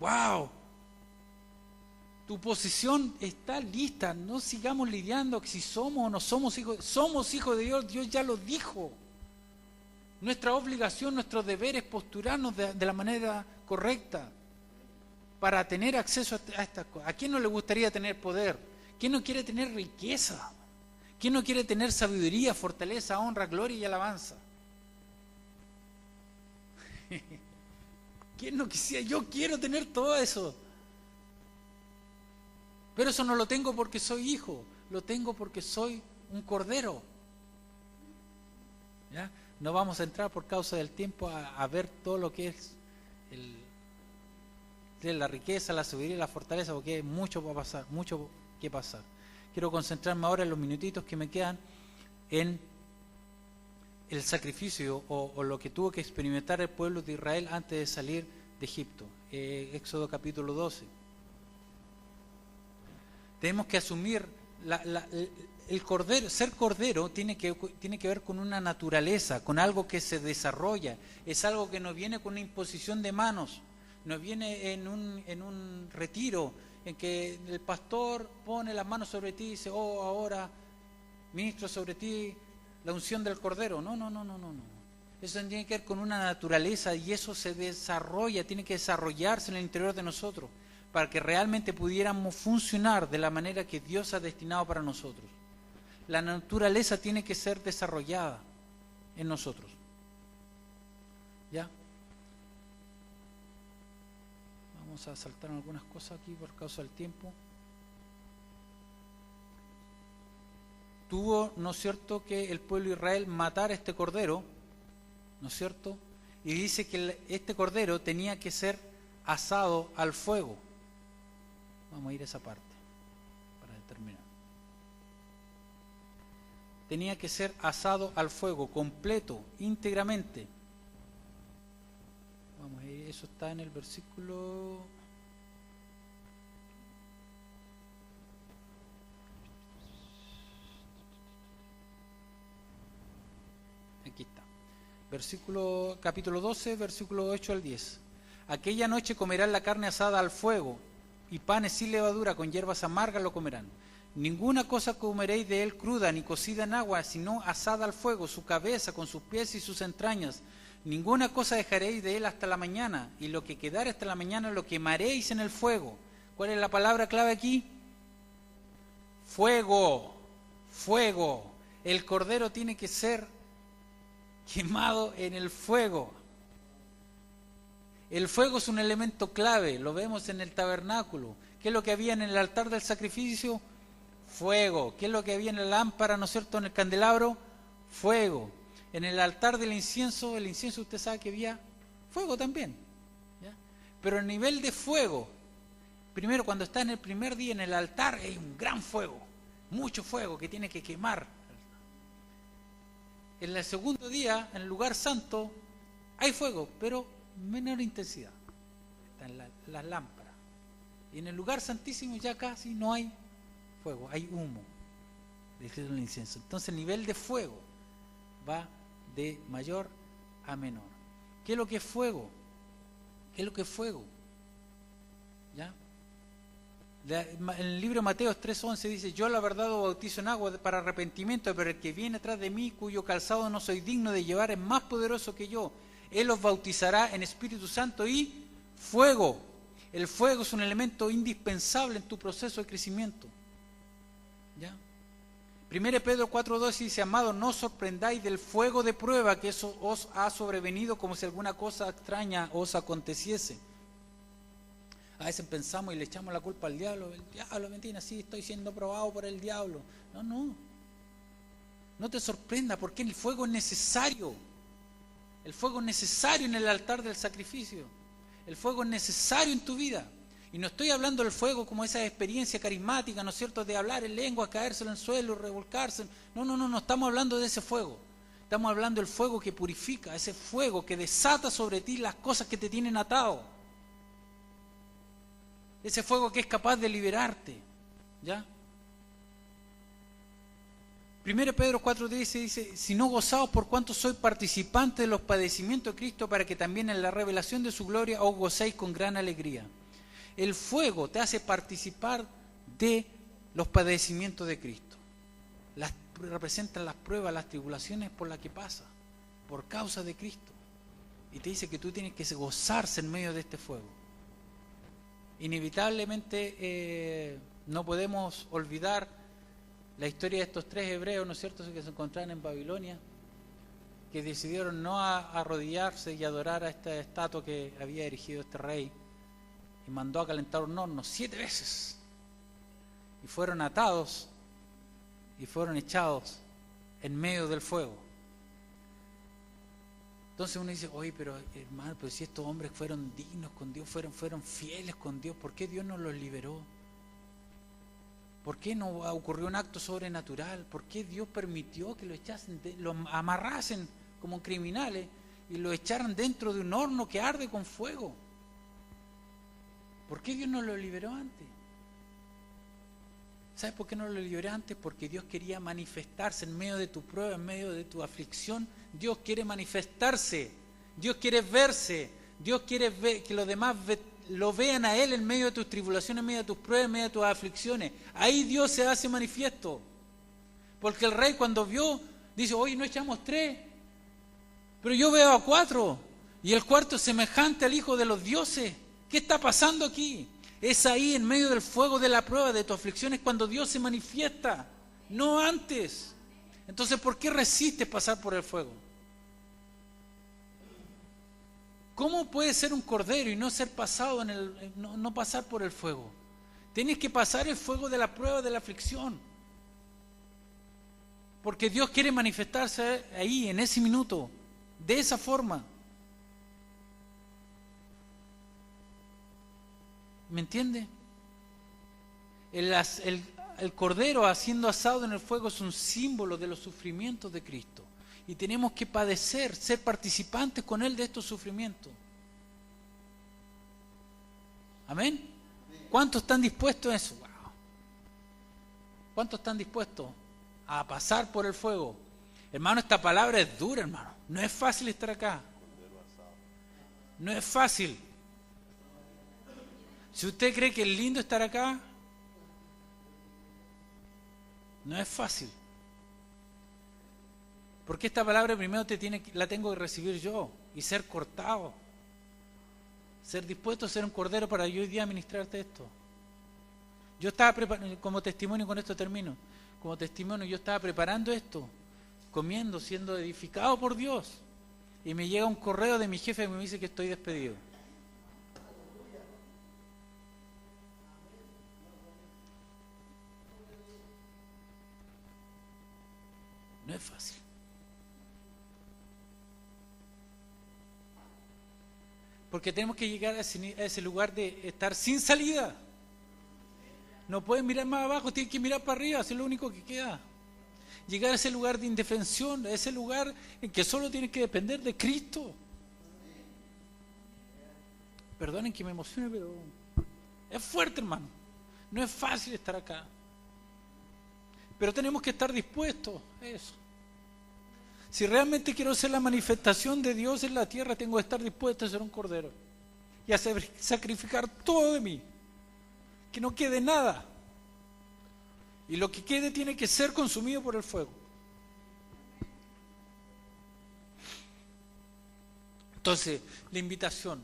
¡Wow! Tu posición está lista. No sigamos lidiando si somos o no somos hijos. Somos hijos de Dios. Dios ya lo dijo. Nuestra obligación, nuestro deber es posturarnos de la manera correcta para tener acceso a estas cosas. ¿A quién no le gustaría tener poder? ¿Quién no quiere tener riqueza? ¿Quién no quiere tener sabiduría, fortaleza, honra, gloria y alabanza? ¿Quién no quisiera? Yo quiero tener todo eso. Pero eso no lo tengo porque soy hijo, lo tengo porque soy un cordero. ¿Ya? No vamos a entrar por causa del tiempo a ver todo lo que es la riqueza, la sabiduría y la fortaleza, porque hay mucho va a pasar, mucho que pasar. Quiero concentrarme ahora en los minutitos que me quedan en el sacrificio o lo que tuvo que experimentar el pueblo de Israel antes de salir de Egipto. Éxodo capítulo 12. Tenemos que asumir el cordero. Ser cordero tiene que ver con una naturaleza, con algo que se desarrolla. Es algo que no viene con una imposición de manos, no viene en un retiro en que el pastor pone las manos sobre ti y dice: oh, ahora ministro sobre ti la unción del cordero. No. Eso tiene que ver con una naturaleza, y eso se desarrolla, tiene que desarrollarse en el interior de nosotros, para que realmente pudiéramos funcionar de la manera que Dios ha destinado para nosotros. La naturaleza tiene que ser desarrollada en nosotros. ¿Ya? Vamos a saltar algunas cosas aquí por causa del tiempo. Tuvo, ¿no es cierto?, que el pueblo de Israel matar a este cordero, ¿no es cierto? Y dice que este cordero tenía que ser asado al fuego. Vamos a ir a esa parte para determinar. Tenía que ser asado al fuego, completo, íntegramente. Vamos a ir, eso está en el versículo. Aquí está. Capítulo 12, versículo 8 al 10. Aquella noche comerán la carne asada al fuego, y panes sin levadura con hierbas amargas lo comerán. Ninguna cosa comeréis de él cruda, ni cocida en agua, sino asada al fuego, su cabeza con sus pies y sus entrañas. Ninguna cosa dejaréis de él hasta la mañana, y lo que quedare hasta la mañana lo quemaréis en el fuego. ¿Cuál es la palabra clave aquí? Fuego, fuego. El cordero tiene que ser quemado en el fuego. El fuego es un elemento clave, lo vemos en el tabernáculo. ¿Qué es lo que había en el altar del sacrificio? Fuego. ¿Qué es lo que había en la lámpara, no es cierto, en el candelabro? Fuego. En el altar del incienso, el incienso usted sabe que había fuego también. ¿Ya? Pero el nivel de fuego, primero cuando está en el primer día en el altar, hay un gran fuego, mucho fuego que tiene que quemar. En el segundo día, en el lugar santo, hay fuego, pero menor intensidad. Está en las lámparas. Y en el lugar santísimo ya casi no hay fuego, hay humo del incienso. Entonces el nivel de fuego va de mayor a menor. ¿Qué es lo que es fuego? ¿Qué es lo que es fuego? ¿Ya? En el libro de Mateo 3:11 dice: yo la verdad os bautizo en agua para arrepentimiento, pero el que viene atrás de mí, cuyo calzado no soy digno de llevar, es más poderoso que yo. Él os bautizará en Espíritu Santo y fuego. El fuego es un elemento indispensable en tu proceso de crecimiento. ¿Ya? 1 Pedro 4:2 dice: amados, no os sorprendáis del fuego de prueba que eso os ha sobrevenido como si alguna cosa extraña os aconteciese. A veces pensamos y le echamos la culpa al diablo. El diablo me tiene así, estoy siendo probado por el diablo. No. No te sorprenda, porque el fuego es necesario. El fuego es necesario en el altar del sacrificio. El fuego es necesario en tu vida. Y no estoy hablando del fuego como esa experiencia carismática, ¿no es cierto?, de hablar en lengua, caerse en el suelo, revolcarse. No estamos hablando de ese fuego. Estamos hablando del fuego que purifica, ese fuego que desata sobre ti las cosas que te tienen atado. Ese fuego que es capaz de liberarte. ¿Ya? 1 Pedro 4:10 dice: si no gozaos por cuanto sois participantes de los padecimientos de Cristo, para que también en la revelación de su gloria os gocéis con gran alegría. El fuego te hace participar de los padecimientos de Cristo. Representan las pruebas, las tribulaciones por las que pasa, por causa de Cristo. Y te dice que tú tienes que gozarse en medio de este fuego. Inevitablemente no podemos olvidar la historia de estos 3 hebreos, ¿no es cierto?, que se encontraban en Babilonia, que decidieron no arrodillarse y adorar a esta estatua que había erigido este rey, y mandó a calentar un horno 7 veces, y fueron atados y fueron echados en medio del fuego. Entonces uno dice: oye, pero hermano, pero si estos hombres fueron dignos con Dios, fueron fieles con Dios, ¿por qué Dios no los liberó? ¿Por qué no ocurrió un acto sobrenatural? ¿Por qué Dios permitió que lo echasen, lo amarrasen como criminales y lo echaran dentro de un horno que arde con fuego? ¿Por qué Dios no lo liberó antes? ¿Sabes por qué no lo liberó antes? Porque Dios quería manifestarse en medio de tu prueba, en medio de tu aflicción. Dios quiere manifestarse, Dios quiere verse, Dios quiere que los demás lo vean a Él en medio de tus tribulaciones, en medio de tus pruebas, en medio de tus aflicciones. Ahí Dios se hace manifiesto. Porque el rey, cuando vio, dice: oye, no echamos 3, pero yo veo a 4, y el cuarto es semejante al Hijo de los dioses. ¿Qué está pasando aquí? Es ahí, en medio del fuego de la prueba, de tu aflicción, es cuando Dios se manifiesta, no antes. Entonces, ¿por qué resistes pasar por el fuego? ¿Cómo puede ser un cordero y no ser pasado no pasar por el fuego? Tienes que pasar el fuego de la prueba, de la aflicción. Porque Dios quiere manifestarse ahí, en ese minuto, de esa forma. ¿Me entiende? El cordero siendo asado en el fuego es un símbolo de los sufrimientos de Cristo. Y tenemos que padecer, ser participantes con Él de estos sufrimientos. ¿Amén? ¿Cuántos están dispuestos a eso? Wow. ¿Cuántos están dispuestos a pasar por el fuego? Hermano, esta palabra es dura, hermano. No es fácil estar acá. No es fácil. Si usted cree que es lindo estar acá, no es fácil. Porque esta palabra primero la tengo que recibir yo y ser cortado. Ser dispuesto a ser un cordero para yo hoy día ministrarte esto. Yo estaba preparando, como testimonio, con esto termino. Como testimonio, yo estaba preparando esto, comiendo, siendo edificado por Dios. Y me llega un correo de mi jefe que me dice que estoy despedido. No es fácil. Porque tenemos que llegar a ese lugar de estar sin salida. No puedes mirar más abajo, tienes que mirar para arriba, eso es lo único que queda. Llegar a ese lugar de indefensión, a ese lugar en que solo tienes que depender de Cristo. Perdonen que me emocione, pero es fuerte, hermano. No es fácil estar acá. Pero tenemos que estar dispuestos a eso. Si realmente quiero ser la manifestación de Dios en la tierra, tengo que estar dispuesto a ser un cordero y a sacrificar todo de mí que no quede nada. Y lo que quede tiene que ser consumido por el fuego. Entonces, la invitación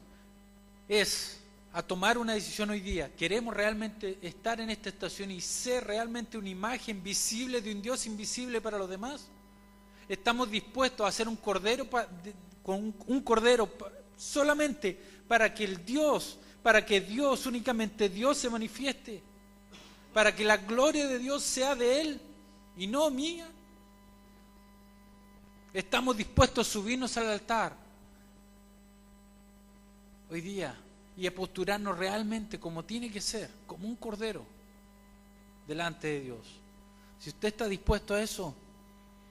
es a tomar una decisión hoy día. ¿Queremos realmente estar en esta estación y ser realmente una imagen visible de un Dios invisible para los demás? ¿Estamos dispuestos a hacer un cordero con un cordero solamente para que Dios, únicamente Dios se manifieste? ¿Para que la gloria de Dios sea de Él y no mía? ¿Estamos dispuestos a subirnos al altar hoy día y a posturarnos realmente como tiene que ser, como un cordero delante de Dios? Si usted está dispuesto a eso,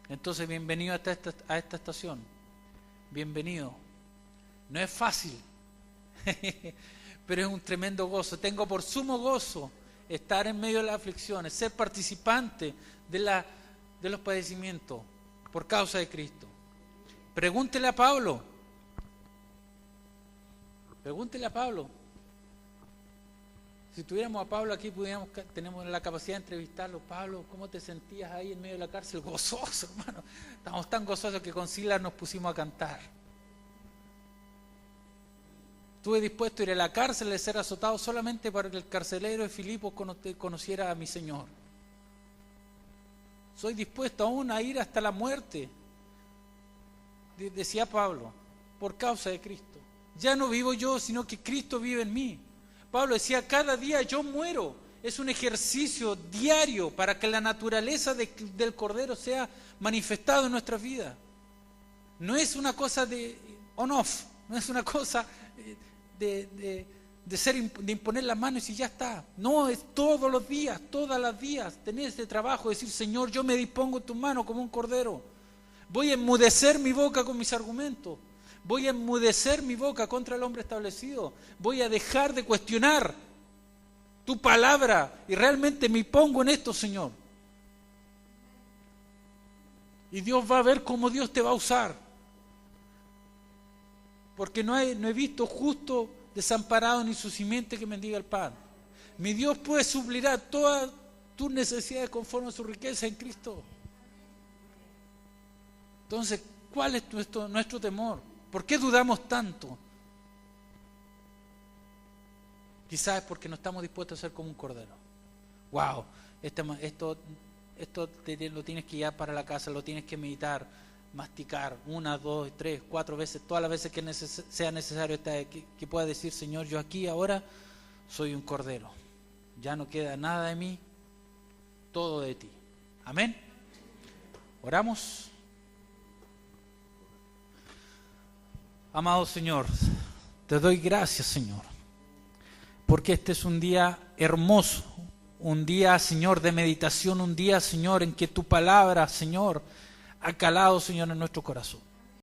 entonces bienvenido a esta estación. Bienvenido. No es fácil, pero es un tremendo gozo. Tengo por sumo gozo estar en medio de las aflicciones, ser participante de los padecimientos por causa de Cristo. Pregúntele a Pablo. Si tuviéramos a Pablo aquí, tenemos la capacidad de entrevistarlo. Pablo, ¿cómo te sentías ahí en medio de la cárcel? Gozoso, hermano. Estamos tan gozosos que con Silas nos pusimos a cantar. Estuve dispuesto a ir a la cárcel de ser azotado solamente para que el carcelero de Filipos conociera a mi Señor. Soy dispuesto aún a ir hasta la muerte, decía Pablo, por causa de Cristo. Ya no vivo yo, sino que Cristo vive en mí. Pablo decía, cada día yo muero. Es un ejercicio diario para que la naturaleza del Cordero sea manifestada en nuestras vidas. No es una cosa de on-off, no es una cosa de imponer las manos y ya está. No, es todos los días, todas las días, tener ese trabajo, decir, Señor, yo me dispongo en tus manos como un cordero. Voy a enmudecer mi boca con mis argumentos. Voy a enmudecer mi boca contra el hombre establecido. Voy a dejar de cuestionar tu palabra y realmente me pongo en esto, Señor. Y Dios va a ver cómo Dios te va a usar. Porque no he visto justo desamparado ni su simiente que mendiga el pan. Mi Dios puede suplir todas tus necesidades conforme a su riqueza en Cristo. Entonces, ¿cuál es nuestro temor? ¿Por qué dudamos tanto? Quizás es porque no estamos dispuestos a ser como un cordero. Wow, esto lo tienes que llevar para la casa, lo tienes que meditar, masticar 1, 2, 3, 4 veces, todas las veces que sea necesario que pueda decir, Señor, yo aquí ahora soy un cordero. Ya no queda nada de mí, todo de ti. Amén. Oramos. Amado Señor, te doy gracias, Señor, porque este es un día hermoso, un día, Señor, de meditación, un día, Señor, en que tu palabra, Señor, ha calado, Señor, en nuestro corazón.